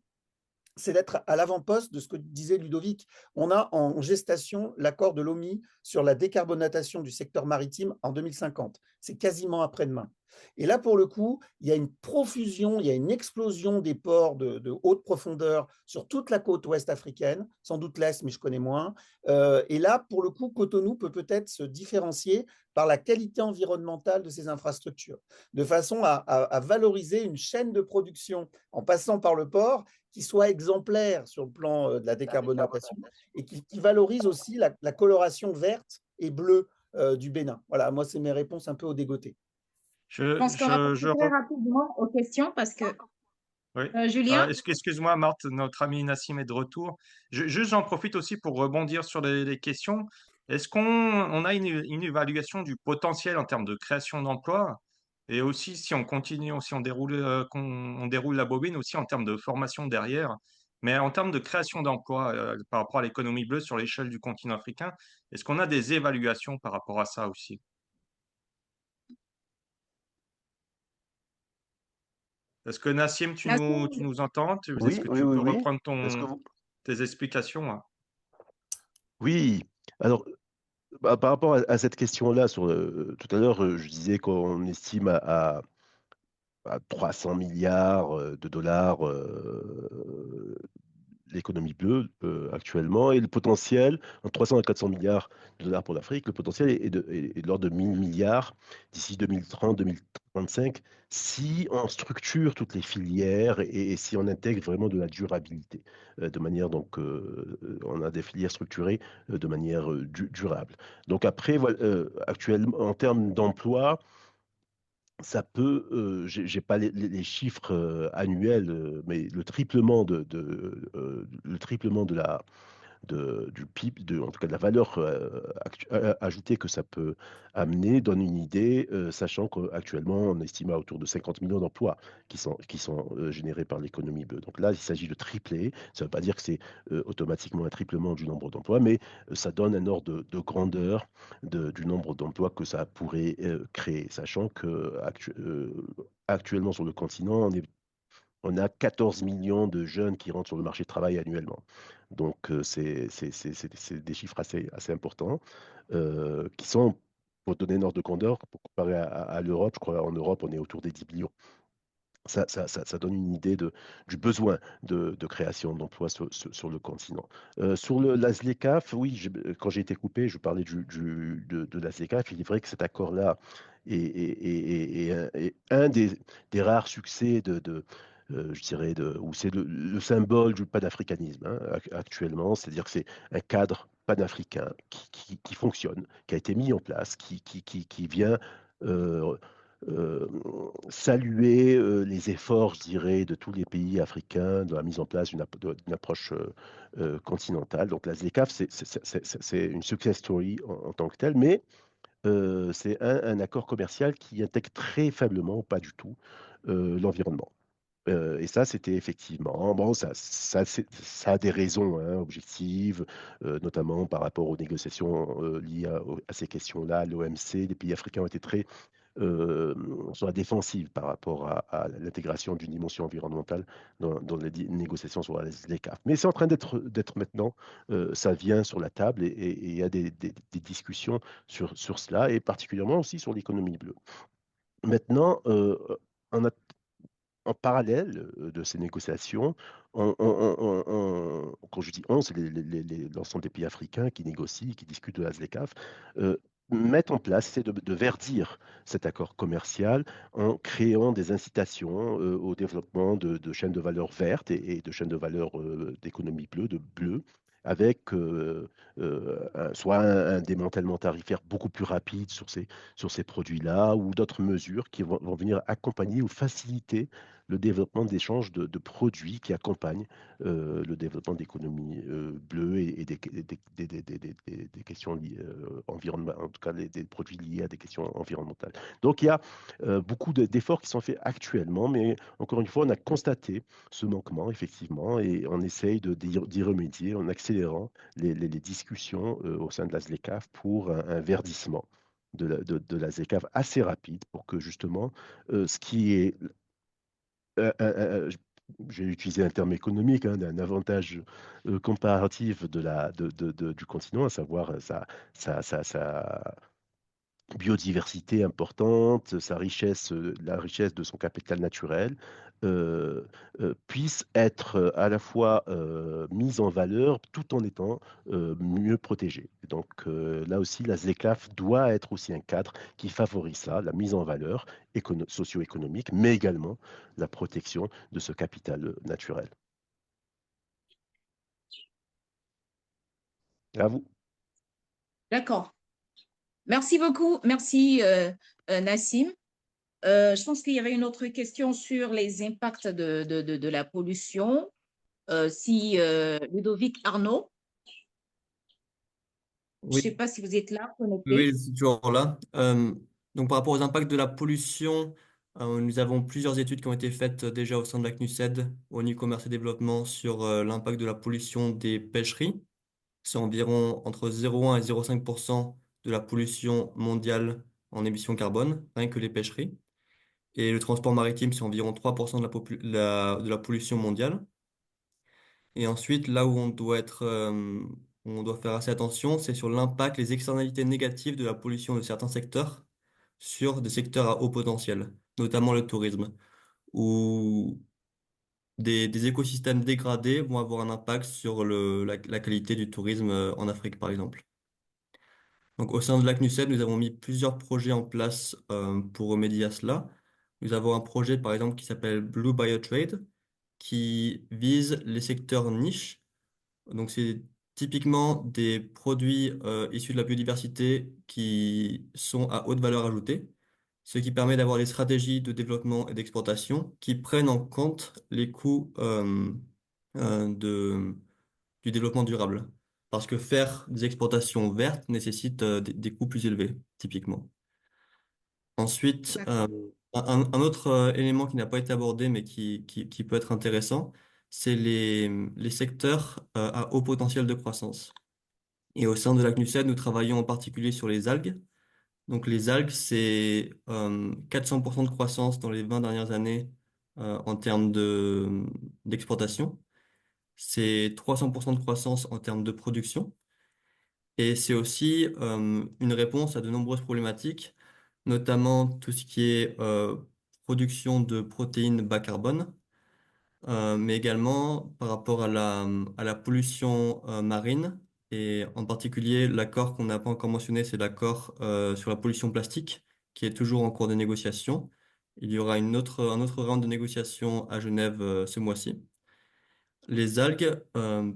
c'est d'être à l'avant-poste de ce que disait Ludovic. On a en gestation l'accord de l'OMI sur la décarbonatation du secteur maritime en 2050. C'est quasiment après-demain. Et là, pour le coup, il y a une profusion, il y a une explosion des ports de haute profondeur sur toute la côte ouest africaine, sans doute l'Est, mais je connais moins. Et là, pour le coup, Cotonou peut peut-être se différencier par la qualité environnementale de ses infrastructures, de façon à valoriser une chaîne de production en passant par le port qui soit exemplaire sur le plan de la décarbonatation et qui valorise aussi la coloration verte et bleue du Bénin. Voilà, moi, c'est mes réponses un peu au dégoté. Je pense qu'on va passer très rapidement aux questions parce que, Oui. Julien, Excuse-moi, Marthe, notre ami Nassim est de retour. J'en profite aussi pour rebondir sur les questions. Est-ce qu'on a une évaluation du potentiel en termes de création d'emplois? Et aussi, si on continue, si on déroule la bobine aussi en termes de formation derrière, mais en termes de création d'emplois par rapport à l'économie bleue sur l'échelle du continent africain, est-ce qu'on a des évaluations par rapport à ça aussi? Est-ce que Nassim, tu Nassim, nous entends? Est-ce Oui, que oui, tu oui, peux oui. reprendre Est-ce que vous... tes explications, hein? Oui. Alors, par rapport à cette question-là, tout à l'heure, je disais qu'on estime à 300 milliards de dollars l'économie bleue actuellement, et le potentiel, en 300 à 400 milliards de dollars pour l'Afrique, le potentiel est de l'ordre de 1000 milliards d'ici 2030-2035, si on structure toutes les filières et si on intègre vraiment de la durabilité, de manière, donc, on a des filières structurées de manière durable. Donc après, voilà, actuellement, en termes d'emploi, ça peut, j'ai pas les chiffres annuels, mais le triplement du PIB, en tout cas de la valeur ajoutée que ça peut amener, donne une idée, sachant qu'actuellement, on estime à autour de 50 millions d'emplois qui sont générés par l'économie bleue. Donc là, il s'agit de tripler. Ça ne veut pas dire que c'est automatiquement un triplement du nombre d'emplois, mais ça donne un ordre de grandeur du nombre d'emplois que ça pourrait créer, sachant que actuellement sur le continent, on a 14 millions de jeunes qui rentrent sur le marché du travail annuellement. Donc, c'est des chiffres assez importants qui sont, pour donner un ordre de grandeur, pour comparer à l'Europe, je crois en Europe, on est autour des 10 millions. Ça donne une idée du besoin de création d'emplois sur le continent. Sur la ZLECAf, oui, quand j'ai été coupé, je parlais de la ZLECAf. Il est vrai que cet accord-là est un des rares succès je dirais, où c'est le symbole du panafricanisme actuellement. C'est-à-dire que c'est un cadre panafricain qui fonctionne, qui a été mis en place, qui vient euh, euh, saluer les efforts, je dirais, de tous les pays africains dans la mise en place d'une approche continentale. Donc la ZLECAf, c'est une success story en tant que telle, mais c'est un accord commercial qui intègre très faiblement, pas du tout, l'environnement. Et ça, c'était effectivement, bon, ça a des raisons objectives, notamment par rapport aux négociations liées à ces questions-là. L'OMC, les pays africains ont été très euh, sur la défensive par rapport à l'intégration d'une dimension environnementale dans les négociations sur les CAF. Mais c'est en train d'être maintenant, ça vient sur la table et il y a des discussions sur cela, et particulièrement aussi sur l'économie bleue. Maintenant, on a en parallèle de ces négociations, quand je dis on, c'est l'ensemble des pays africains qui négocient, qui discutent de la ZLECAf, mettent en place, c'est de verdir cet accord commercial en créant des incitations au développement de chaînes de valeur vertes et de chaînes de valeur d'économie bleue, de bleu, avec soit un démantèlement tarifaire beaucoup plus rapide sur ces produits-là, ou d'autres mesures qui vont venir accompagner ou faciliter le développement d'échanges de produits qui accompagnent le développement d'économies bleues et des questions environnementales, en tout cas des produits liés à des questions environnementales. Donc il y a beaucoup d'efforts qui sont faits actuellement, mais encore une fois, on a constaté ce manquement, effectivement, et on essaye d'y remédier en accélérant les discussions au sein de la ZLECAf pour un verdissement de la ZLECAf assez rapide, pour que justement ce qui est j'ai utilisé un terme économique, un avantage comparatif du continent, à savoir sa biodiversité importante, la richesse de son capital naturel, euh, puisse être à la fois mise en valeur tout en étant mieux protégée. Donc là aussi, la ZLECAf doit être aussi un cadre qui favorise ça, la mise en valeur socio-économique, mais également la protection de ce capital naturel. À vous. d'accord. Merci beaucoup. Merci, Nassim. Je pense qu'il y avait une autre question sur les impacts de la pollution. Si Ludovic Arnaud, je ne Oui, sais pas si vous êtes là, oui, connecté. c'est toujours là. Donc, par rapport aux impacts de la pollution, nous avons plusieurs études qui ont été faites déjà au sein de la CNUSED, ONU Commerce et Développement, sur l'impact de la pollution des pêcheries. C'est environ entre 0,1 et 0,5% de la pollution mondiale en émissions carbone, rien que les pêcheries. Et le transport maritime, c'est environ 3% de la pollution mondiale. Et ensuite, là où on doit faire assez attention, c'est sur l'impact, les externalités négatives de la pollution de certains secteurs sur des secteurs à haut potentiel, notamment le tourisme, où des écosystèmes dégradés vont avoir un impact sur la qualité du tourisme en Afrique, par exemple. Donc, au sein de la CNUSED, nous avons mis plusieurs projets en place pour remédier à cela. Nous avons un projet, par exemple, qui s'appelle Blue Biotrade, qui vise les secteurs niches. Donc, c'est typiquement des produits issus de la biodiversité qui sont à haute valeur ajoutée, ce qui permet d'avoir des stratégies de développement et d'exportation qui prennent en compte les coûts du développement durable. Parce que faire des exportations vertes nécessite des coûts plus élevés, typiquement. Ensuite, D'accord. un autre élément qui n'a pas été abordé, mais qui peut être intéressant, c'est les secteurs à haut potentiel de croissance. Et au sein de la CNUSED, nous travaillons en particulier sur les algues. Donc les algues, c'est 400% de croissance dans les 20 dernières années en termes d'exportation. C'est 300% de croissance en termes de production. Et c'est aussi une réponse à de nombreuses problématiques, notamment tout ce qui est production de protéines bas carbone, mais également par rapport à la pollution marine, et en particulier l'accord qu'on n'a pas encore mentionné, c'est l'accord sur la pollution plastique, qui est toujours en cours de négociation. Il y aura un autre round de négociation à Genève ce mois-ci. Les algues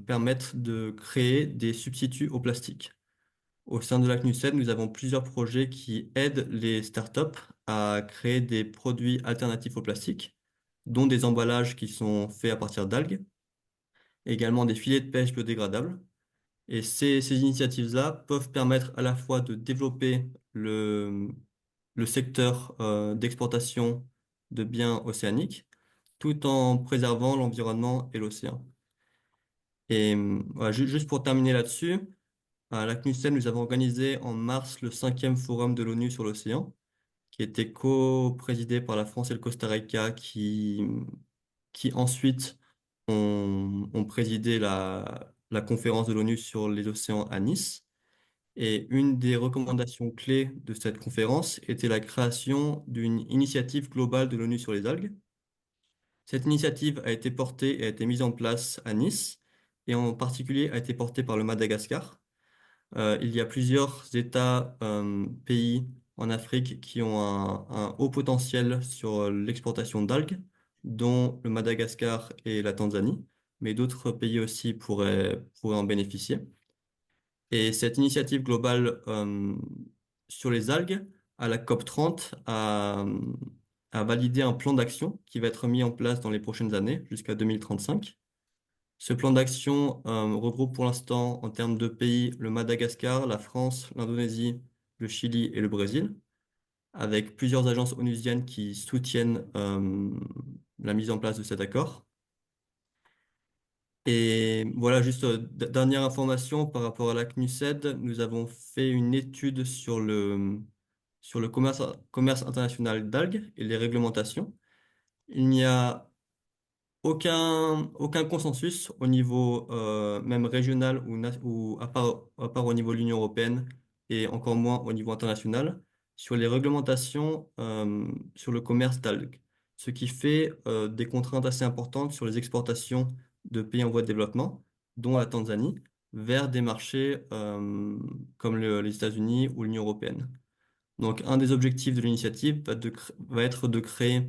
permettent de créer des substituts au plastique. Au sein de la CNUSED, nous avons plusieurs projets qui aident les startups à créer des produits alternatifs au plastique, dont des emballages qui sont faits à partir d'algues, également des filets de pêche biodégradables. Et ces initiatives-là peuvent permettre à la fois de développer le secteur d'exportation de biens océaniques, tout en préservant l'environnement et l'océan. Et voilà, juste pour terminer là-dessus, à la CNUSED, nous avons organisé en mars le 5e forum de l'ONU sur l'océan, qui était co-présidé par la France et le Costa Rica, qui ensuite ont présidé la conférence de l'ONU sur les océans à Nice. Et une des recommandations clés de cette conférence était la création d'une initiative globale de l'ONU sur les algues. Cette initiative a été portée et a été mise en place à Nice, et en particulier a été portée par le Madagascar. Il y a plusieurs États, pays en Afrique qui ont un haut potentiel sur l'exportation d'algues, dont le Madagascar et la Tanzanie, mais d'autres pays aussi pourraient en bénéficier. Et cette initiative globale sur les algues, à la COP30, a validé un plan d'action qui va être mis en place dans les prochaines années, jusqu'à 2035. Ce plan d'action regroupe pour l'instant, en termes de pays, le Madagascar, la France, l'Indonésie, le Chili et le Brésil, avec plusieurs agences onusiennes qui soutiennent la mise en place de cet accord. Et voilà, juste dernière information par rapport à la CNUSED, nous avons fait une étude sur le commerce international d'algues et les réglementations. Il n'y a aucun consensus au niveau même régional ou à part au niveau de l'Union européenne, et encore moins au niveau international sur les réglementations sur le commerce d'algues, ce qui fait des contraintes assez importantes sur les exportations de pays en voie de développement, dont la Tanzanie, vers des marchés comme les États-Unis ou l'Union européenne. Donc un des objectifs de l'initiative va être de créer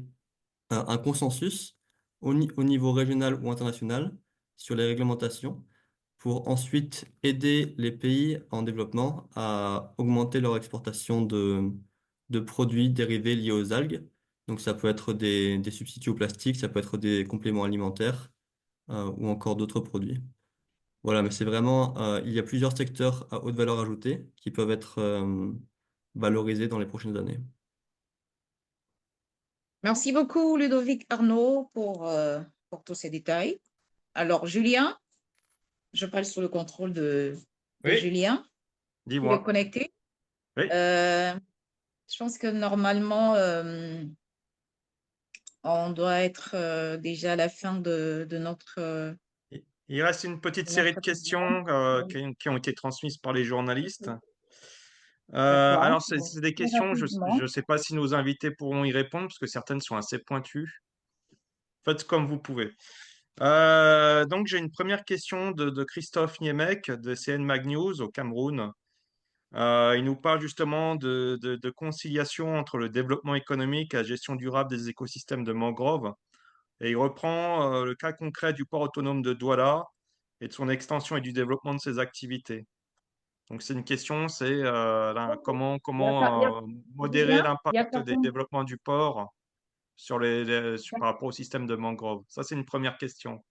un consensus au niveau régional ou international sur les réglementations, pour ensuite aider les pays en développement à augmenter leur exportation de produits dérivés liés aux algues. Donc ça peut être des substituts au plastique, ça peut être des compléments alimentaires ou encore d'autres produits. Voilà, mais c'est vraiment, il y a plusieurs secteurs à haute valeur ajoutée qui peuvent être valorisé dans les prochaines années. Merci beaucoup, Ludovic Arnaud, pour tous ces détails. Alors, Julien, je parle sous le contrôle de Oui, Julien. Il est dis-moi. connecté. Oui. Je pense que normalement, on doit être déjà à la fin de notre Il reste une petite série de questions qui ont été transmises par les journalistes. D'accord. Alors, c'est des Très questions, je rapidement. ne sais pas si nos invités pourront y répondre, parce que certaines sont assez pointues. Faites comme vous pouvez. Donc, j'ai une première question de Christophe Niemek de CN Mag News au Cameroun. Il nous parle justement de conciliation entre le développement économique et la gestion durable des écosystèmes de mangroves. Et il reprend le cas concret du port autonome de Douala et de son extension et du développement de ses activités. Donc, c'est une question, c'est comment, modérer Julien, il y a l'impact des certaines... développements du port sur par rapport au système de mangrove. Ça, c'est une première question.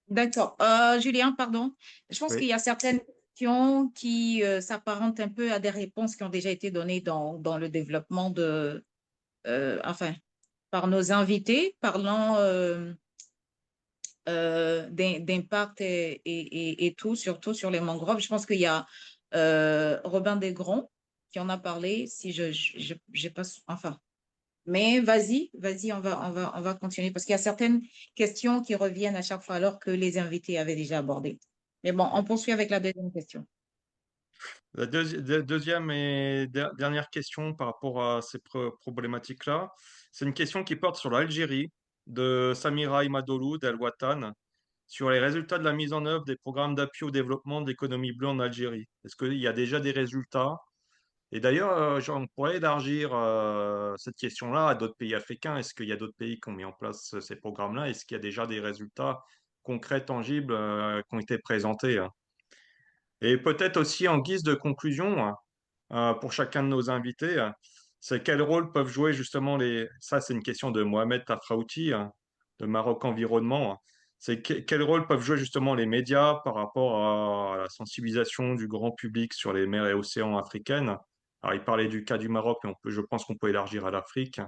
D'accord. Julien, pardon. Je pense Oui. qu'il y a certaines questions qui s'apparentent un peu à des réponses qui ont déjà été données dans le développement enfin, par nos invités, parlant d'impact et tout, surtout sur les mangroves. Je pense qu'il y a Robin Desgrands qui en a parlé, si j'ai pas, enfin. Mais vas-y, on va continuer parce qu'il y a certaines questions qui reviennent à chaque fois alors que les invités avaient déjà abordé. Mais bon, on poursuit avec la deuxième question. La deuxième et dernière question par rapport à ces problématiques-là, c'est une question qui porte sur l'Algérie de Samira Imadolou d'El Watan sur les résultats de la mise en œuvre des programmes d'appui au développement de l'économie bleue en Algérie. Est-ce qu'il y a déjà des résultats? Et d'ailleurs, on pourrait élargir cette question-là à d'autres pays africains. Est-ce qu'il y a d'autres pays qui ont mis en place ces programmes-là? Est-ce qu'il y a déjà des résultats concrets, tangibles, qui ont été présentés, hein? Et peut-être aussi en guise de conclusion, hein, pour chacun de nos invités, c'est quel rôle peuvent jouer justement les... Ça, c'est une question de Mohamed Tafraouti, hein, de Maroc Environnement, hein. C'est quel rôle peuvent jouer justement les médias par rapport à la sensibilisation du grand public sur les mers et océans africaines. Alors, il parlait du cas du Maroc, mais je pense qu'on peut élargir à l'Afrique.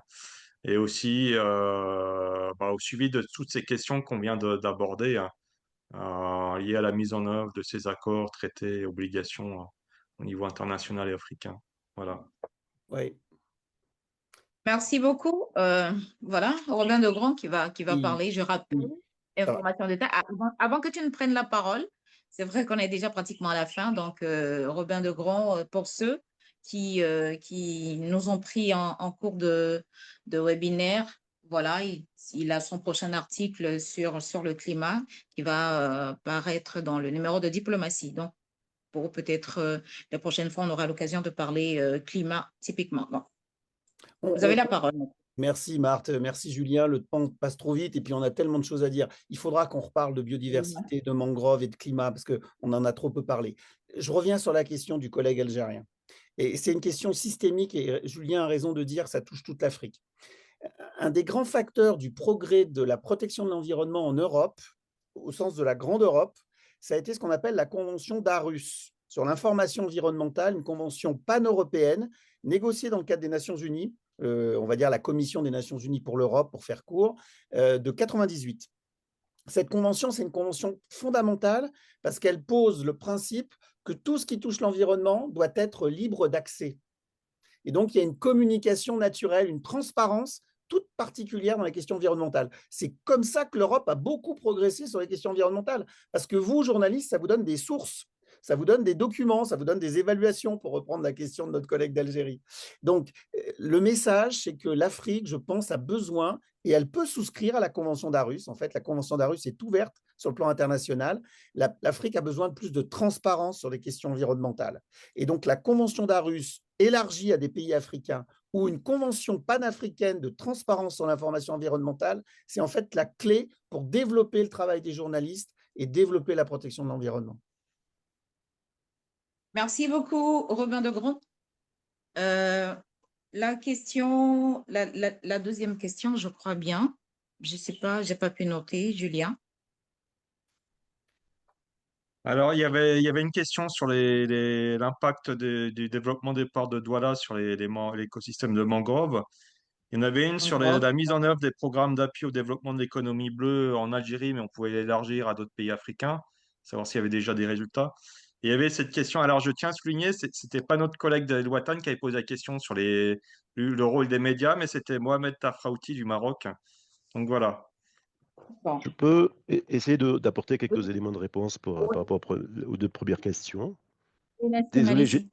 Et aussi au suivi de toutes ces questions qu'on vient d'aborder, hein, liées à la mise en œuvre de ces accords, traités et obligations au niveau international et africain. Voilà. Oui. Merci beaucoup. Voilà, Robin Degrand qui va Oui, parler. Je rappelle, oui, ça va. information de détail. Avant que tu ne prennes la parole, c'est vrai qu'on est déjà pratiquement à la fin. Donc, Robin Degrand, pour ceux qui nous ont pris en cours de webinaire, voilà, il a son prochain article sur le climat qui va paraître dans le numéro de diplomatie. Donc, pour peut-être la prochaine fois, on aura l'occasion de parler climat typiquement. Bon, vous avez la parole. Merci Marthe, merci Julien. Le temps passe trop vite et puis on a tellement de choses à dire. Il faudra qu'on reparle de biodiversité, de mangroves et de climat parce qu'on en a trop peu parlé. Je reviens sur la question du collègue algérien. Et c'est une question systémique et Julien a raison de dire que ça touche toute l'Afrique. Un des grands facteurs du progrès de la protection de l'environnement en Europe, au sens de la grande Europe, ça a été ce qu'on appelle la convention d'Aarhus sur l'information environnementale, une convention pan-européenne négociée dans le cadre des Nations Unies, on va dire la Commission des Nations Unies pour l'Europe, pour faire court, de 98. Cette convention, c'est une convention fondamentale parce qu'elle pose le principe que tout ce qui touche l'environnement doit être libre d'accès. Et donc, il y a une communication naturelle, une transparence toute particulière dans la question environnementale. C'est comme ça que l'Europe a beaucoup progressé sur les questions environnementales. Parce que vous, journalistes, ça vous donne des sources, ça vous donne des documents, ça vous donne des évaluations, pour reprendre la question de notre collègue d'Algérie. Donc, le message, c'est que l'Afrique, je pense, a besoin, et elle peut souscrire à la Convention d'Aarhus. En fait, la Convention d'Aarhus est ouverte sur le plan international. L'Afrique a besoin de plus de transparence sur les questions environnementales. Et donc, la Convention d'Aarhus élargie à des pays africains ou une convention panafricaine de transparence sur l'information environnementale, c'est en fait la clé pour développer le travail des journalistes et développer la protection de l'environnement. Merci beaucoup, Robin Degrand. La question, la deuxième question, je crois bien. Je ne sais pas, je n'ai pas pu noter, Julien. Alors, il y avait une question sur l'impact du développement des ports de Douala sur l'écosystème de mangrove. Il y en avait une sur Mangrove. la mise en œuvre des programmes d'appui au développement de l'économie bleue en Algérie, mais on pouvait l'élargir à d'autres pays africains, savoir s'il y avait déjà des résultats. Et il y avait cette question, alors je tiens à souligner, c'était pas notre collègue de Ouattane qui avait posé la question sur le rôle des médias, mais c'était Mohamed Tafraouti du Maroc. Donc voilà. Bon. Je peux essayer d'apporter quelques Oui, éléments de réponse oui, par rapport aux deux premières questions. Nassim, Désolé, allez-y.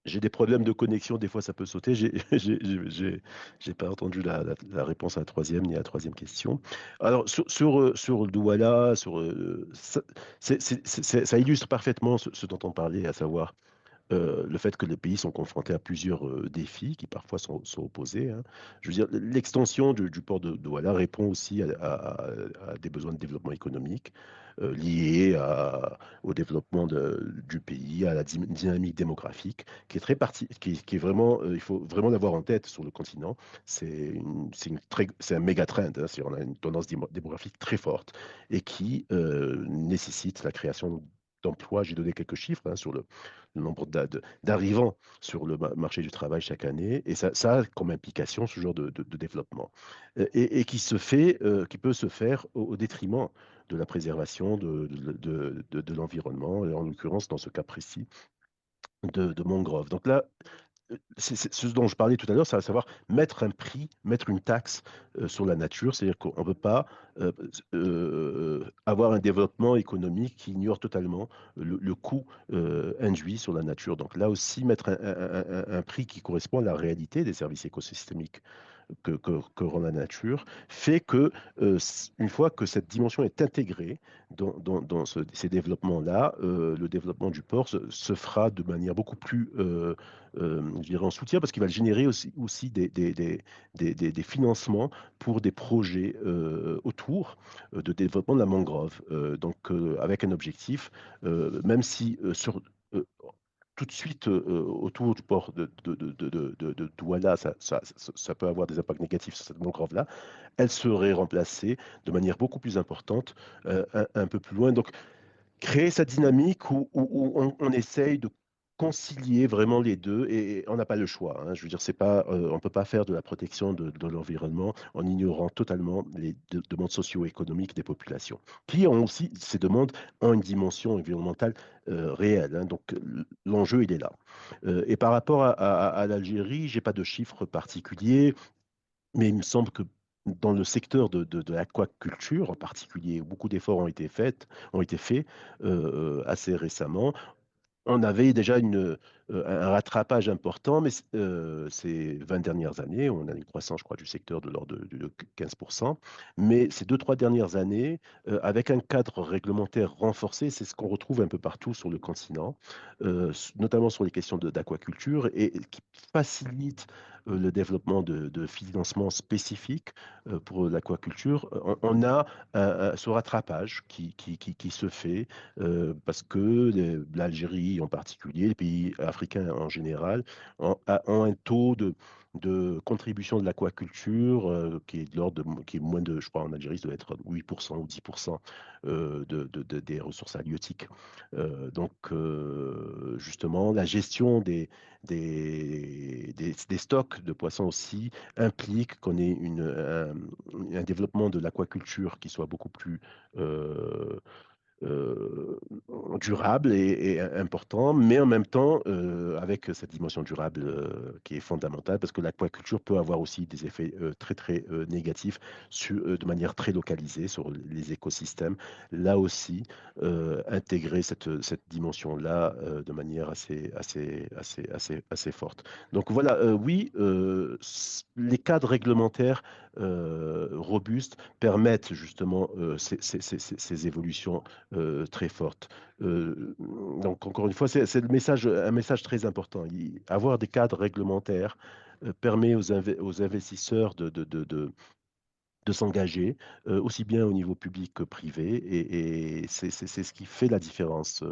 j'ai des problèmes de connexion, des fois ça peut sauter. J'ai pas entendu la réponse à la troisième ni à la troisième question. Alors, sur le Douala, ça illustre parfaitement ce dont on parlait, à savoir le fait que les pays sont confrontés à plusieurs défis qui parfois sont opposés, hein. Je veux dire, l'extension du port de Douala répond aussi à des besoins de développement économique liés au développement du pays, à la dynamique démographique, qui est qui est vraiment, il faut vraiment l'avoir en tête sur le continent. C'est un méga trend, hein, on a une tendance démographique très forte et qui nécessite la création d'emplois. J'ai donné quelques chiffres, hein, sur le nombre d'arrivants sur le marché du travail chaque année. Et ça a comme implication ce genre de développement. Et qui peut se faire au détriment de la préservation de l'environnement, et en l'occurrence, dans ce cas précis, de mangrove. Donc là, c'est ce dont je parlais tout à l'heure, c'est à savoir mettre un prix, mettre une taxe sur la nature. C'est-à-dire qu'on ne peut pas euh, avoir un développement économique qui ignore totalement le coût induit sur la nature. Donc là aussi, mettre un prix qui correspond à la réalité des services écosystémiques que rend la nature, fait que une fois que cette dimension est intégrée dans ces développements-là, le développement du port se fera de manière beaucoup plus, je dirais, en soutien, parce qu'il va générer aussi des financements pour des projets autour de développement de la mangrove. Avec un objectif, même si euh, tout de suite autour du port de Douala, ça peut avoir des impacts négatifs sur cette mangrove-là, elle serait remplacée de manière beaucoup plus importante un peu plus loin. Donc, créer cette dynamique où on essaye de concilier vraiment les deux et on n'a pas le choix, hein. Je veux dire, c'est pas, on ne peut pas faire de la protection de l'environnement en ignorant totalement les demandes socio-économiques des populations, qui ont aussi, ces demandes ont une dimension environnementale réelle, hein. Donc, l'enjeu, il est là. Et par rapport à l'Algérie, j'ai pas de chiffres particuliers, mais il me semble que dans le secteur de l'aquaculture en particulier, beaucoup d'efforts ont été faits assez récemment. On avait déjà un rattrapage important, mais ces 20 dernières années, on a une croissance, je crois, du secteur de l'ordre de 15%. Mais ces 2, 3 dernières années, avec un cadre réglementaire renforcé, c'est ce qu'on retrouve un peu partout sur le continent, notamment sur les questions d'aquaculture, et qui facilite le développement de financements spécifiques pour l'aquaculture. On a ce rattrapage qui se fait parce que l'Algérie en particulier, les pays africains en général, ont un taux de contribution de l'aquaculture qui est de l'ordre qui est moins de, je crois en Algérie, ça doit être 8% ou 10% des ressources halieutiques. Justement, la gestion des stocks de poissons aussi implique qu'on ait un développement de l'aquaculture qui soit beaucoup plus euh, durable et important, mais en même temps avec cette dimension durable qui est fondamentale, parce que l'aquaculture peut avoir aussi des effets très très négatifs de manière très localisée sur les écosystèmes. Là aussi, intégrer cette dimension-là de manière assez forte. Donc voilà, oui, les cadres réglementaires robustes permettent justement ces évolutions très forte. Donc, encore une fois, c'est un message très important. Avoir des cadres réglementaires permet aux investisseurs de s'engager, aussi bien au niveau public que privé, et c'est ce qui fait la différence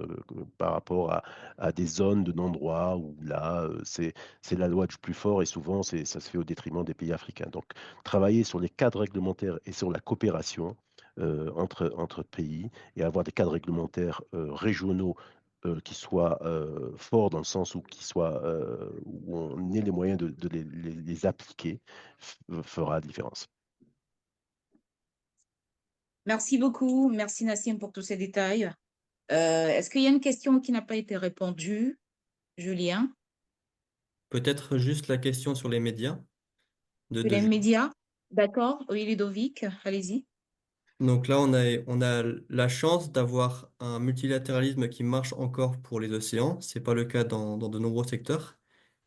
par rapport à des zones de non-droit où là, c'est la loi du plus fort et souvent, ça se fait au détriment des pays africains. Donc, travailler sur les cadres réglementaires et sur la coopération entre pays et avoir des cadres réglementaires régionaux qui soient forts dans le sens où, où on ait les moyens de les appliquer fera la différence. Merci beaucoup. Merci Nassim pour tous ces détails. Est-ce qu'il y a une question qui n'a pas été répondue, Julien? Peut-être juste la question sur les médias Sur de les Julien. médias? D'accord. Oui, Ludovic, allez-y. Donc là, on a la chance d'avoir un multilatéralisme qui marche encore pour les océans. C'est pas le cas dans de nombreux secteurs,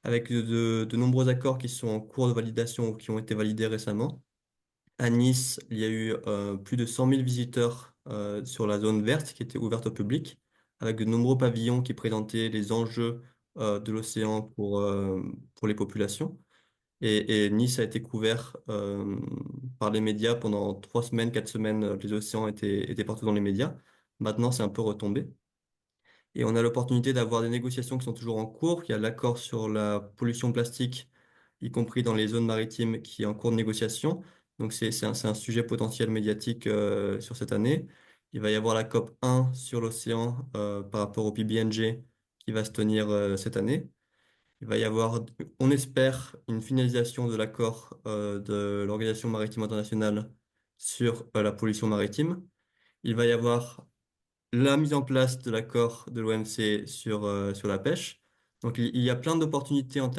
avec de nombreux accords qui sont en cours de validation ou qui ont été validés récemment. À Nice, il y a eu plus de 100 000 visiteurs sur la zone verte qui était ouverte au public, avec de nombreux pavillons qui présentaient les enjeux de l'océan pour les populations. Et Nice a été couvert par les médias pendant 3 semaines, 4 semaines. Les océans étaient partout dans les médias. Maintenant, c'est un peu retombé. Et on a l'opportunité d'avoir des négociations qui sont toujours en cours. Il y a l'accord sur la pollution plastique, y compris dans les zones maritimes, qui est en cours de négociation. Donc c'est un sujet potentiel médiatique sur cette année. Il va y avoir la COP 1 sur l'océan par rapport au PBNG qui va se tenir cette année. Il va y avoir, on espère, une finalisation de l'accord de l'Organisation maritime internationale sur la pollution maritime. Il va y avoir la mise en place de l'accord de l'OMC sur la pêche. Donc il y a plein d'opportunités au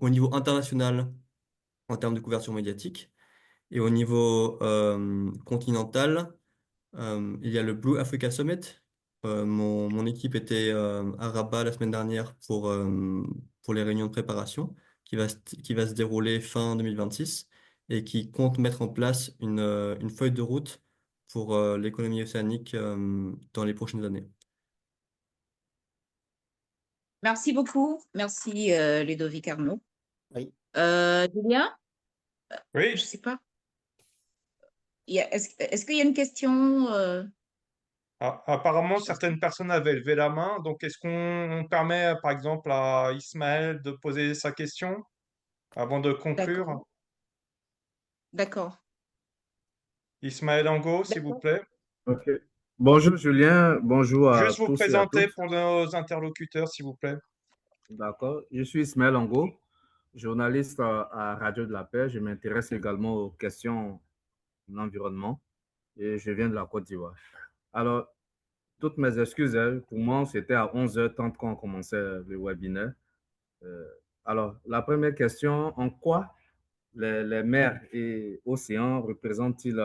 niveau international, en termes de couverture médiatique. Et au niveau continental, il y a le Blue Africa Summit. Mon équipe était à Rabat la semaine dernière pour les réunions de préparation qui va se dérouler fin 2026 et qui compte mettre en place une feuille de route pour l'économie océanique dans les prochaines années. Merci beaucoup. Merci, Ludovic Arnaud. Oui. Julien, je Oui, ne sais pas. Est-ce qu'il y a une question? apparemment, certaines personnes avaient levé la main. Donc, est-ce qu'on permet, par exemple, à Ismaël de poser sa question avant de conclure? D'accord. D'accord. Ismaël Ango, s'il vous D'accord. plaît. Ok. Bonjour Julien, bonjour à Juste vous tous et à présenter toutes. pour nos interlocuteurs, s'il vous plaît. D'accord. Je suis Ismaël Ango, journaliste à Radio de la Paix. Je m'intéresse également aux questions d'environnement et je viens de la Côte d'Ivoire. Alors, toutes mes excuses, hein, pour moi, c'était à 11h30 quand on commençait le webinaire. Euh, alors, la première question, en quoi les mers et océans représentent-ils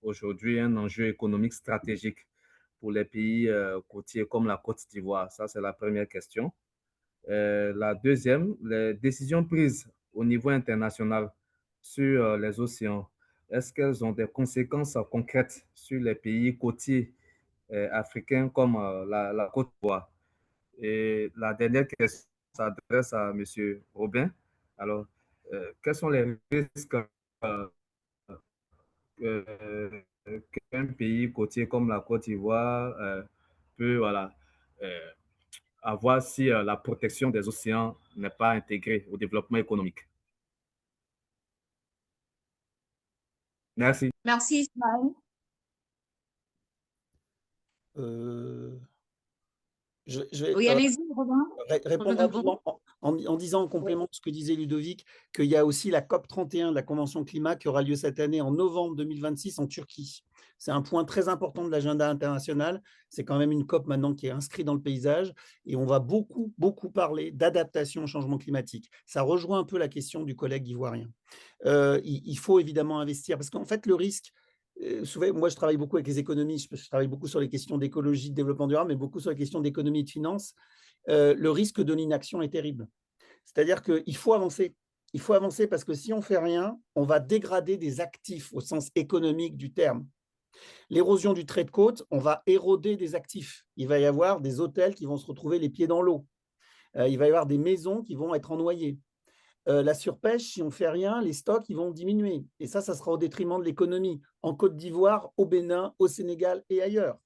aujourd'hui un enjeu économique stratégique pour les pays côtiers comme la Côte d'Ivoire? Ça, c'est la première question. La deuxième, les décisions prises au niveau international sur les océans, est-ce qu'elles ont des conséquences concrètes sur les pays côtiers africains comme la Côte d'Ivoire? Et la dernière question s'adresse à M. Robin. Alors, quels sont les risques qu'un pays côtier comme la Côte d'Ivoire peut voilà, euh, avoir si la protection des océans n'est pas intégrée au développement économique? Merci. Merci, Ismaël. Euh, je vais Oui, allez-y, Robin. répondre Robin Gabon. rapidement en disant en complément de ce que disait Ludovic, qu'il y a aussi la COP 31 de la Convention climat qui aura lieu cette année en novembre 2026 en Turquie. C'est un point très important de l'agenda international. C'est quand même une COP maintenant qui est inscrite dans le paysage et on va beaucoup, beaucoup parler d'adaptation au changement climatique. Ça rejoint un peu la question du collègue ivoirien. Il faut évidemment investir parce qu'en fait, le risque, souvent, moi je travaille beaucoup avec les économistes, je travaille beaucoup sur les questions d'écologie, de développement durable, mais beaucoup sur les questions d'économie et de finance. Le risque de l'inaction est terrible. C'est-à-dire qu'il faut avancer. Il faut avancer parce que si on ne fait rien, on va dégrader des actifs au sens économique du terme. L'érosion du trait de côte, on va éroder des actifs. Il va y avoir des hôtels qui vont se retrouver les pieds dans l'eau. Il va y avoir des maisons qui vont être en noyer. La surpêche, si on ne fait rien, les stocks ils vont diminuer. Et ça sera au détriment de l'économie, en Côte d'Ivoire, au Bénin, au Sénégal et ailleurs.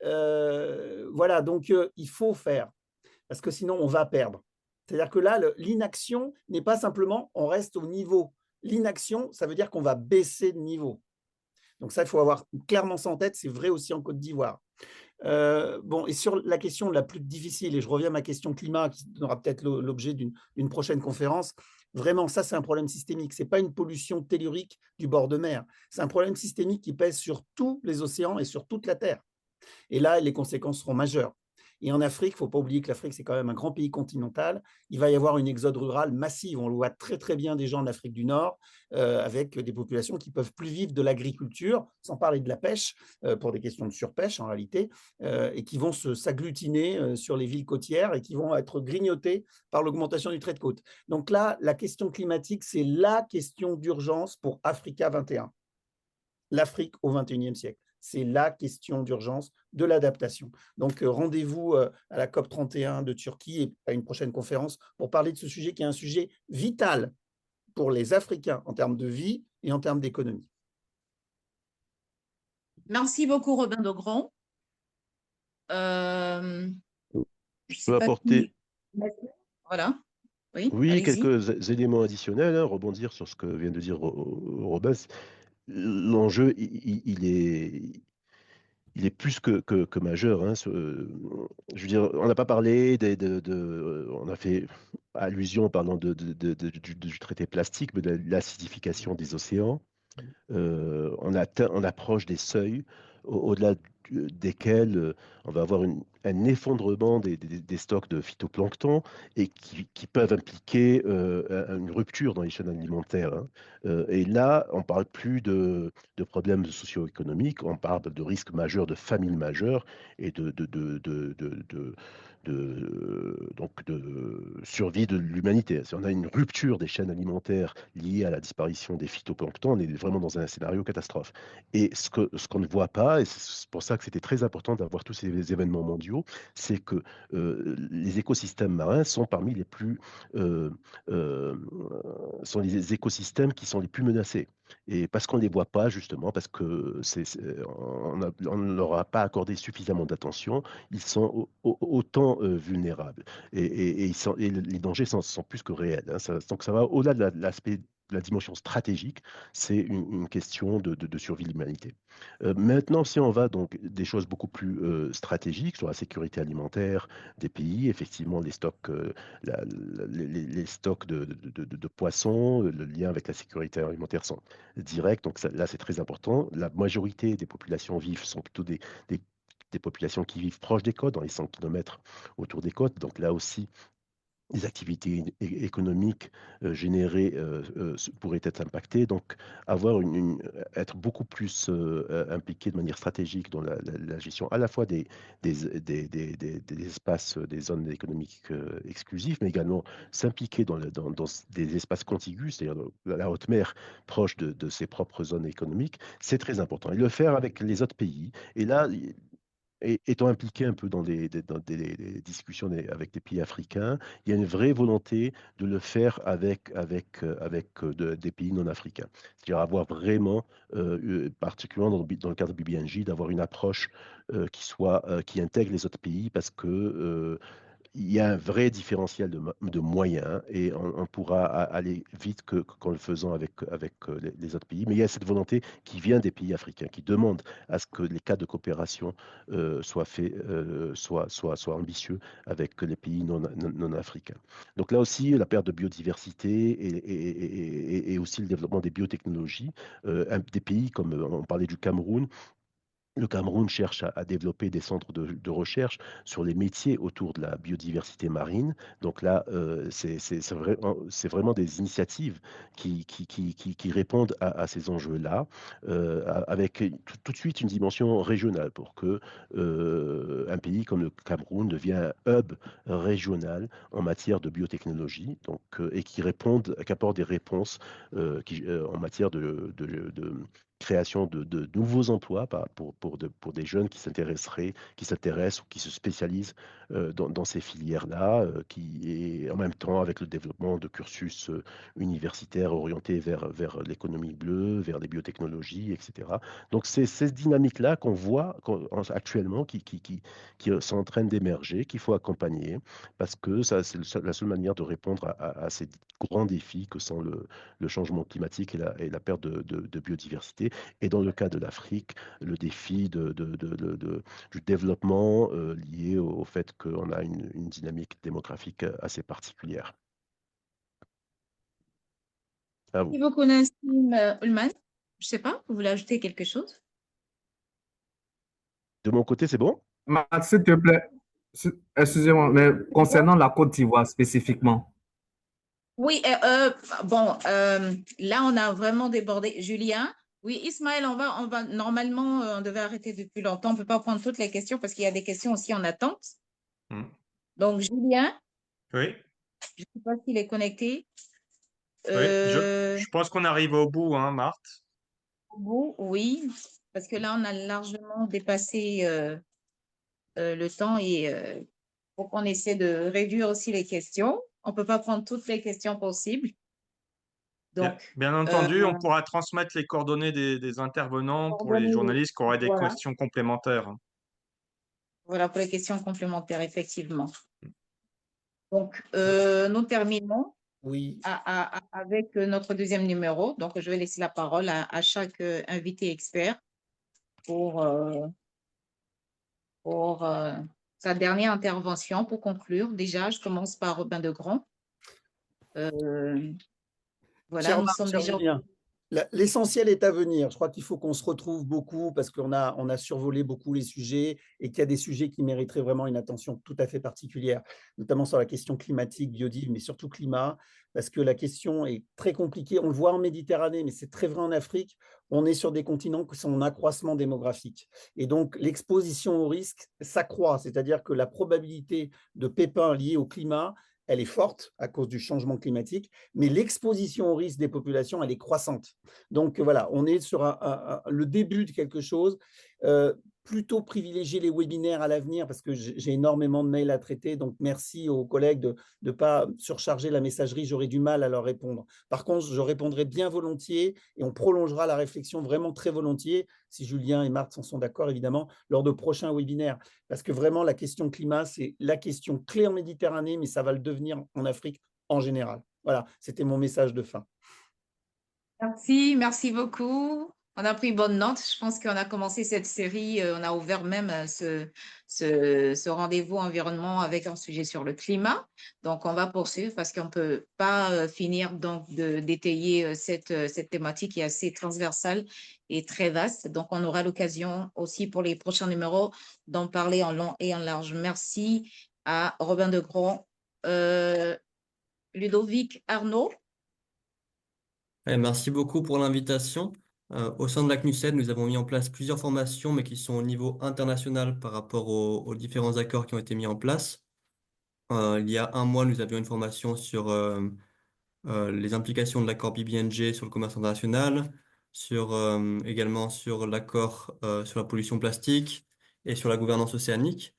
Voilà, donc il faut faire, parce que sinon on va perdre. C'est-à-dire que là, l'inaction n'est pas simplement on reste au niveau. L'inaction, ça veut dire qu'on va baisser de niveau. Donc ça, il faut avoir clairement ça en tête, c'est vrai aussi en Côte d'Ivoire. Bon, et sur la question la plus difficile, et je reviens à ma question climat, qui sera peut-être l'objet d'une prochaine conférence, vraiment, ça, c'est un problème systémique. Ce n'est pas une pollution tellurique du bord de mer. C'est un problème systémique qui pèse sur tous les océans et sur toute la Terre. Et là, les conséquences seront majeures. Et en Afrique, il ne faut pas oublier que l'Afrique, c'est quand même un grand pays continental. Il va y avoir une exode rurale massive. On le voit très, très bien des gens en Afrique du Nord, avec des populations qui ne peuvent plus vivre de l'agriculture, sans parler de la pêche, pour des questions de surpêche en réalité, et qui vont s'agglutiner sur les villes côtières et qui vont être grignotées par l'augmentation du trait de côte. Donc là, la question climatique, c'est la question d'urgence pour Africa 21. L'Afrique au XXIe siècle. C'est la question d'urgence de l'adaptation. Donc, rendez-vous à la COP 31 de Turquie et à une prochaine conférence pour parler de ce sujet qui est un sujet vital pour les Africains en termes de vie et en termes d'économie. Merci beaucoup, Robin Daugrand. Je Je sais peux pas apporter, Voilà. Oui, oui, allez-y. quelques éléments additionnels, hein, rebondir sur ce que vient de dire Robin. L'enjeu, il est plus que majeur, hein. Je veux dire, on n'a pas parlé on a fait allusion en parlant du traité plastique, mais de l'acidification des océans. On approche des seuils au-delà desquels on va avoir un effondrement des stocks de phytoplancton et qui peuvent impliquer une rupture dans les chaînes alimentaires, hein. Et là, on ne parle plus de problèmes socio-économiques, on parle de risques majeurs, de famine majeure et donc de survie de l'humanité. Si on a une rupture des chaînes alimentaires liée à la disparition des phytoplanctons, on est vraiment dans un scénario catastrophe. Et ce qu'on ne voit pas, et c'est pour ça que c'était très important d'avoir tous ces événements mondiaux, c'est que les écosystèmes marins sont parmi les plus sont les écosystèmes qui sont les plus menacés. Et parce qu'on ne les voit pas, justement, parce que on ne leur a pas accordé suffisamment d'attention, ils sont autant vulnérables. Et les dangers sont plus que réels, hein. Donc ça va au-delà de l'aspect de la dimension stratégique, c'est une question de survie de l'humanité. Maintenant, si on va donc des choses beaucoup plus stratégiques sur la sécurité alimentaire des pays, effectivement, les stocks, les stocks de poissons, le lien avec la sécurité alimentaire sont directs. Donc là, c'est très important. La majorité des populations vivent sont plutôt des populations qui vivent proches des côtes, dans les 100 km autour des côtes. Donc là aussi, les activités économiques générées pourraient être impactées. Donc, être beaucoup plus impliqué de manière stratégique dans la gestion à la fois des espaces, des zones économiques exclusives, mais également s'impliquer dans des espaces contigus, c'est-à-dire la haute mer proche de ses propres zones économiques, c'est très important. Et le faire avec les autres pays. Et là, étant impliqué un peu dans des discussions avec des pays africains, il y a une vraie volonté de le faire avec des pays non africains. C'est-à-dire avoir vraiment, particulièrement dans le cadre du BBNJ, d'avoir une approche qui intègre les autres pays parce que il y a un vrai différentiel de moyens et on pourra aller vite qu'en le faisant avec les autres pays. Mais il y a cette volonté qui vient des pays africains, qui demande à ce que les cadres de coopération soient ambitieux avec les pays non africains. Donc là aussi, la perte de biodiversité et aussi le développement des biotechnologies, des pays comme on parlait du Cameroun. Le Cameroun cherche à développer des centres de recherche sur les métiers autour de la biodiversité marine. Donc là, c'est vraiment des initiatives qui répondent à ces enjeux-là, avec tout de suite une dimension régionale pour que un pays comme le Cameroun devienne un hub régional en matière de biotechnologie, donc, et qu'apporte des réponses en matière de création de nouveaux emplois pour des jeunes qui s'intéressent ou qui se spécialisent dans ces filières-là, et en même temps avec le développement de cursus universitaires orientés vers l'économie bleue, vers les biotechnologies, etc. Donc c'est ces dynamiques-là qu'on voit actuellement qui sont en train d'émerger, qu'il faut accompagner, parce que ça, c'est la seule manière de répondre à ces grands défis que sont le changement climatique et la perte de biodiversité. Et dans le cas de l'Afrique, le défi du développement lié au fait qu'on a une dynamique démographique assez particulière. À vous. Merci beaucoup, Nassim Ullman. Je ne sais pas, vous voulez ajouter quelque chose? De mon côté, c'est bon? Max, s'il te plaît, excusez-moi, mais concernant la Côte d'Ivoire spécifiquement. Oui, bon, là, on a vraiment débordé. Julien, oui, Ismaël, normalement, on devait arrêter depuis longtemps. On ne peut pas prendre toutes les questions parce qu'il y a des questions aussi en attente. Hmm. Donc, Julien, Oui, je ne sais pas s'il est connecté. oui. Euh, Je pense qu'on arrive au bout, hein, Marthe. oui, parce que là, on a largement dépassé le temps et faut qu'on essaie de réduire aussi les questions. On ne peut pas prendre toutes les questions possibles. Donc, Bien entendu, on pourra transmettre les coordonnées des intervenants pour les journalistes qui auraient des voilà, questions complémentaires. voilà pour les questions complémentaires, effectivement. Donc, nous terminons Oui, avec notre deuxième numéro. Donc, je vais laisser la parole à chaque invité expert pour sa dernière intervention pour conclure. Déjà, je commence par Robin Degrand. Voilà, cher nous Marc, sommes cher déjà. Julien, l'essentiel est à venir. Je crois qu'il faut qu'on se retrouve beaucoup parce qu'on a survolé beaucoup les sujets et qu'il y a des sujets qui mériteraient vraiment une attention tout à fait particulière, notamment sur la question climatique, biodive, mais surtout climat, parce que la question est très compliquée. On le voit en Méditerranée, mais c'est très vrai en Afrique. On est sur des continents qui sont en accroissement démographique. Et donc, l'exposition au risque s'accroît, c'est-à-dire que la probabilité de pépins liés au climat, elle est forte à cause du changement climatique, mais l'exposition au risque des populations, elle est croissante. Donc voilà, on est sur le début de quelque chose. Plutôt privilégier les webinaires à l'avenir parce que j'ai énormément de mails à traiter. Donc merci aux collègues de ne pas surcharger la messagerie. J'aurai du mal à leur répondre. Par contre, je répondrai bien volontiers et on prolongera la réflexion vraiment très volontiers, si Julien et Marthe sont d'accord évidemment, lors de prochains webinaires. Parce que vraiment, la question climat, c'est la question clé en Méditerranée, mais ça va le devenir en Afrique en général. Voilà, c'était mon message de fin. Merci beaucoup. On a pris bonne note. Je pense qu'on a commencé cette série, on a ouvert même ce rendez-vous environnement avec un sujet sur le climat. Donc, on va poursuivre parce qu'on ne peut pas finir donc d'étayer cette thématique qui est assez transversale et très vaste. Donc, on aura l'occasion aussi pour les prochains numéros d'en parler en long et en large. Merci à Robin Degrand, Ludovic Arnaud. Merci beaucoup pour l'invitation. Au sein de la CNUSED, nous avons mis en place plusieurs formations, mais qui sont au niveau international par rapport aux différents accords qui ont été mis en place. Il y a un mois, nous avions une formation sur les implications de l'accord BBNJ sur le commerce international, également sur l'accord sur la pollution plastique et sur la gouvernance océanique.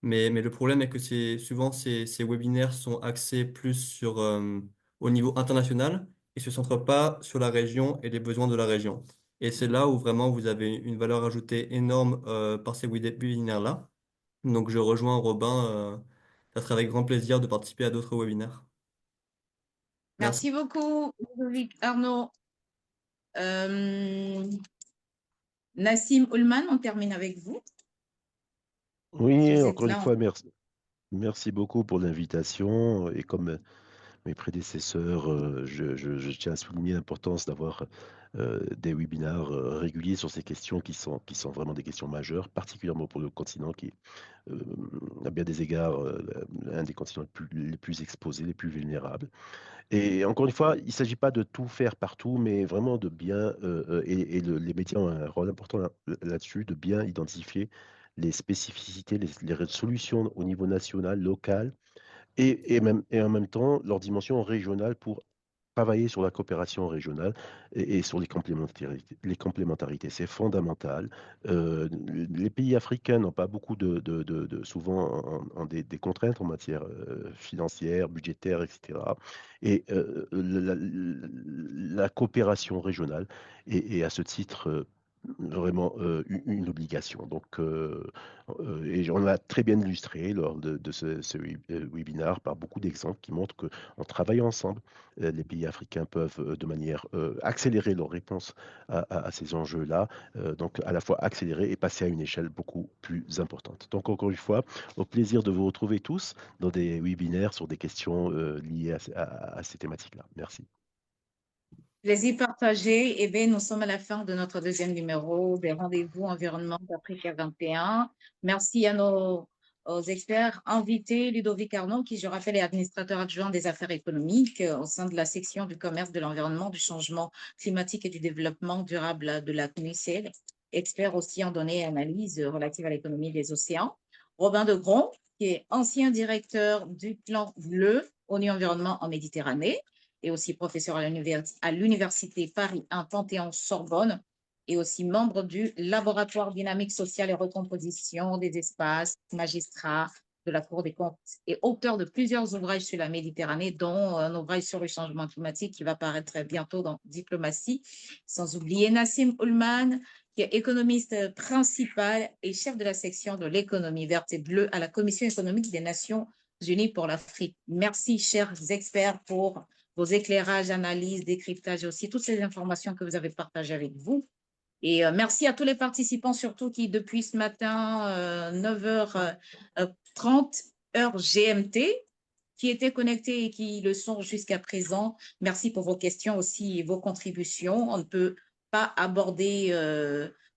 Mais le problème est que souvent ces webinaires sont axés plus au niveau international et se centrent pas sur la région et les besoins de la région. Et c'est là où vraiment vous avez une valeur ajoutée énorme par ces webinaires-là. Donc je rejoins Robin, ça serait avec grand plaisir de participer à d'autres webinaires. Merci. Merci beaucoup, Ludovic Arnaud. Nassim Ullman, on termine avec vous. Si Oui, vous êtes encore une là, fois, merci beaucoup pour l'invitation. Et comme mes prédécesseurs, je tiens à souligner l'importance d'avoir des webinaires réguliers sur ces questions qui sont vraiment des questions majeures, particulièrement pour le continent qui est, à bien des égards, l'un des continents les plus exposés, les plus vulnérables. Et encore une fois, il ne s'agit pas de tout faire partout, mais vraiment de bien, les médias ont un rôle important là-dessus, de bien identifier les spécificités, les solutions au niveau national, local, et en même temps leur dimension régionale pour travailler sur la coopération régionale et sur les complémentarités. C'est fondamental. Les pays africains n'ont pas beaucoup souvent des contraintes en matière financière, budgétaire, etc. Et la coopération régionale est à ce titre vraiment une obligation. Donc, et on l'a très bien illustré lors de ce webinaire par beaucoup d'exemples qui montrent qu'en travaillant ensemble, les pays africains peuvent de manière accélérer leur réponse à ces enjeux-là, donc à la fois accélérer et passer à une échelle beaucoup plus importante. Donc encore une fois, au plaisir de vous retrouver tous dans des webinaires sur des questions liées à ces thématiques-là. Merci. Plaisir partagé. Eh bien, nous sommes à la fin de notre deuxième numéro des rendez-vous environnement d'Africa 21. Merci à aux experts invités, Ludovic Arnaud, qui, je rappelle, est administrateur adjoint des affaires économiques au sein de la section du commerce, de l'environnement, du changement climatique et du développement durable de la CNUCL, expert aussi en données et analyses relatives à l'économie des océans. Robin Degron, qui est ancien directeur du plan bleu ONU Environnement en Méditerranée, et aussi professeur à l'Université Paris 1 Panthéon-Sorbonne, et aussi membre du laboratoire dynamique sociale et recomposition des espaces, magistrat de la Cour des comptes et auteur de plusieurs ouvrages sur la Méditerranée, dont un ouvrage sur le changement climatique qui va paraître très bientôt dans Diplomatie, sans oublier Nassim Oulman, qui est économiste principal et chef de la section de l'économie verte et bleue à la Commission économique des Nations Unies pour l'Afrique. Merci, chers experts, pour vos éclairages, analyses, décryptages et aussi toutes ces informations que vous avez partagées avec vous. Et merci à tous les participants, surtout qui, depuis ce matin, 9h30, heure GMT, qui étaient connectés et qui le sont jusqu'à présent. Merci pour vos questions aussi et vos contributions. On ne peut pas aborder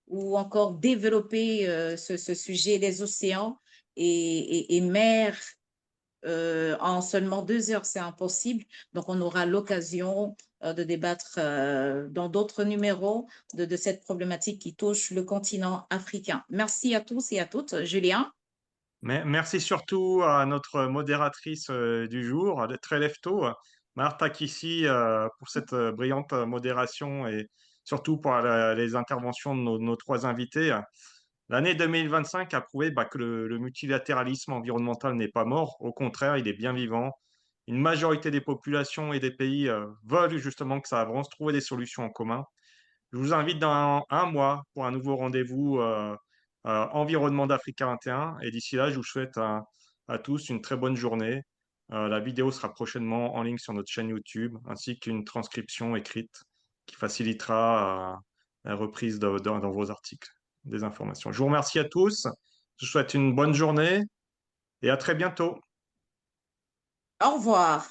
ou encore développer ce sujet des océans et mers en seulement 2 heures, c'est impossible. Donc, on aura l'occasion de débattre dans d'autres numéros de cette problématique qui touche le continent africain. Merci à tous et à toutes. Julien? Merci surtout à notre modératrice du jour, très lève-tôt, Martha Kissi, pour cette brillante modération et surtout pour les interventions de nos trois invités. L'année 2025 a prouvé que le multilatéralisme environnemental n'est pas mort. Au contraire, il est bien vivant. Une majorité des populations et des pays veulent justement que ça avance, trouver des solutions en commun. Je vous invite dans un mois pour un nouveau rendez-vous environnement d'Africa 21. Et d'ici là, je vous souhaite à tous une très bonne journée. La vidéo sera prochainement en ligne sur notre chaîne YouTube, ainsi qu'une transcription écrite qui facilitera la reprise dans vos articles des informations. Je vous remercie à tous. Je vous souhaite une bonne journée et à très bientôt. Au revoir.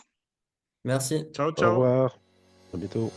Merci. Ciao, Au ciao. revoir. À bientôt.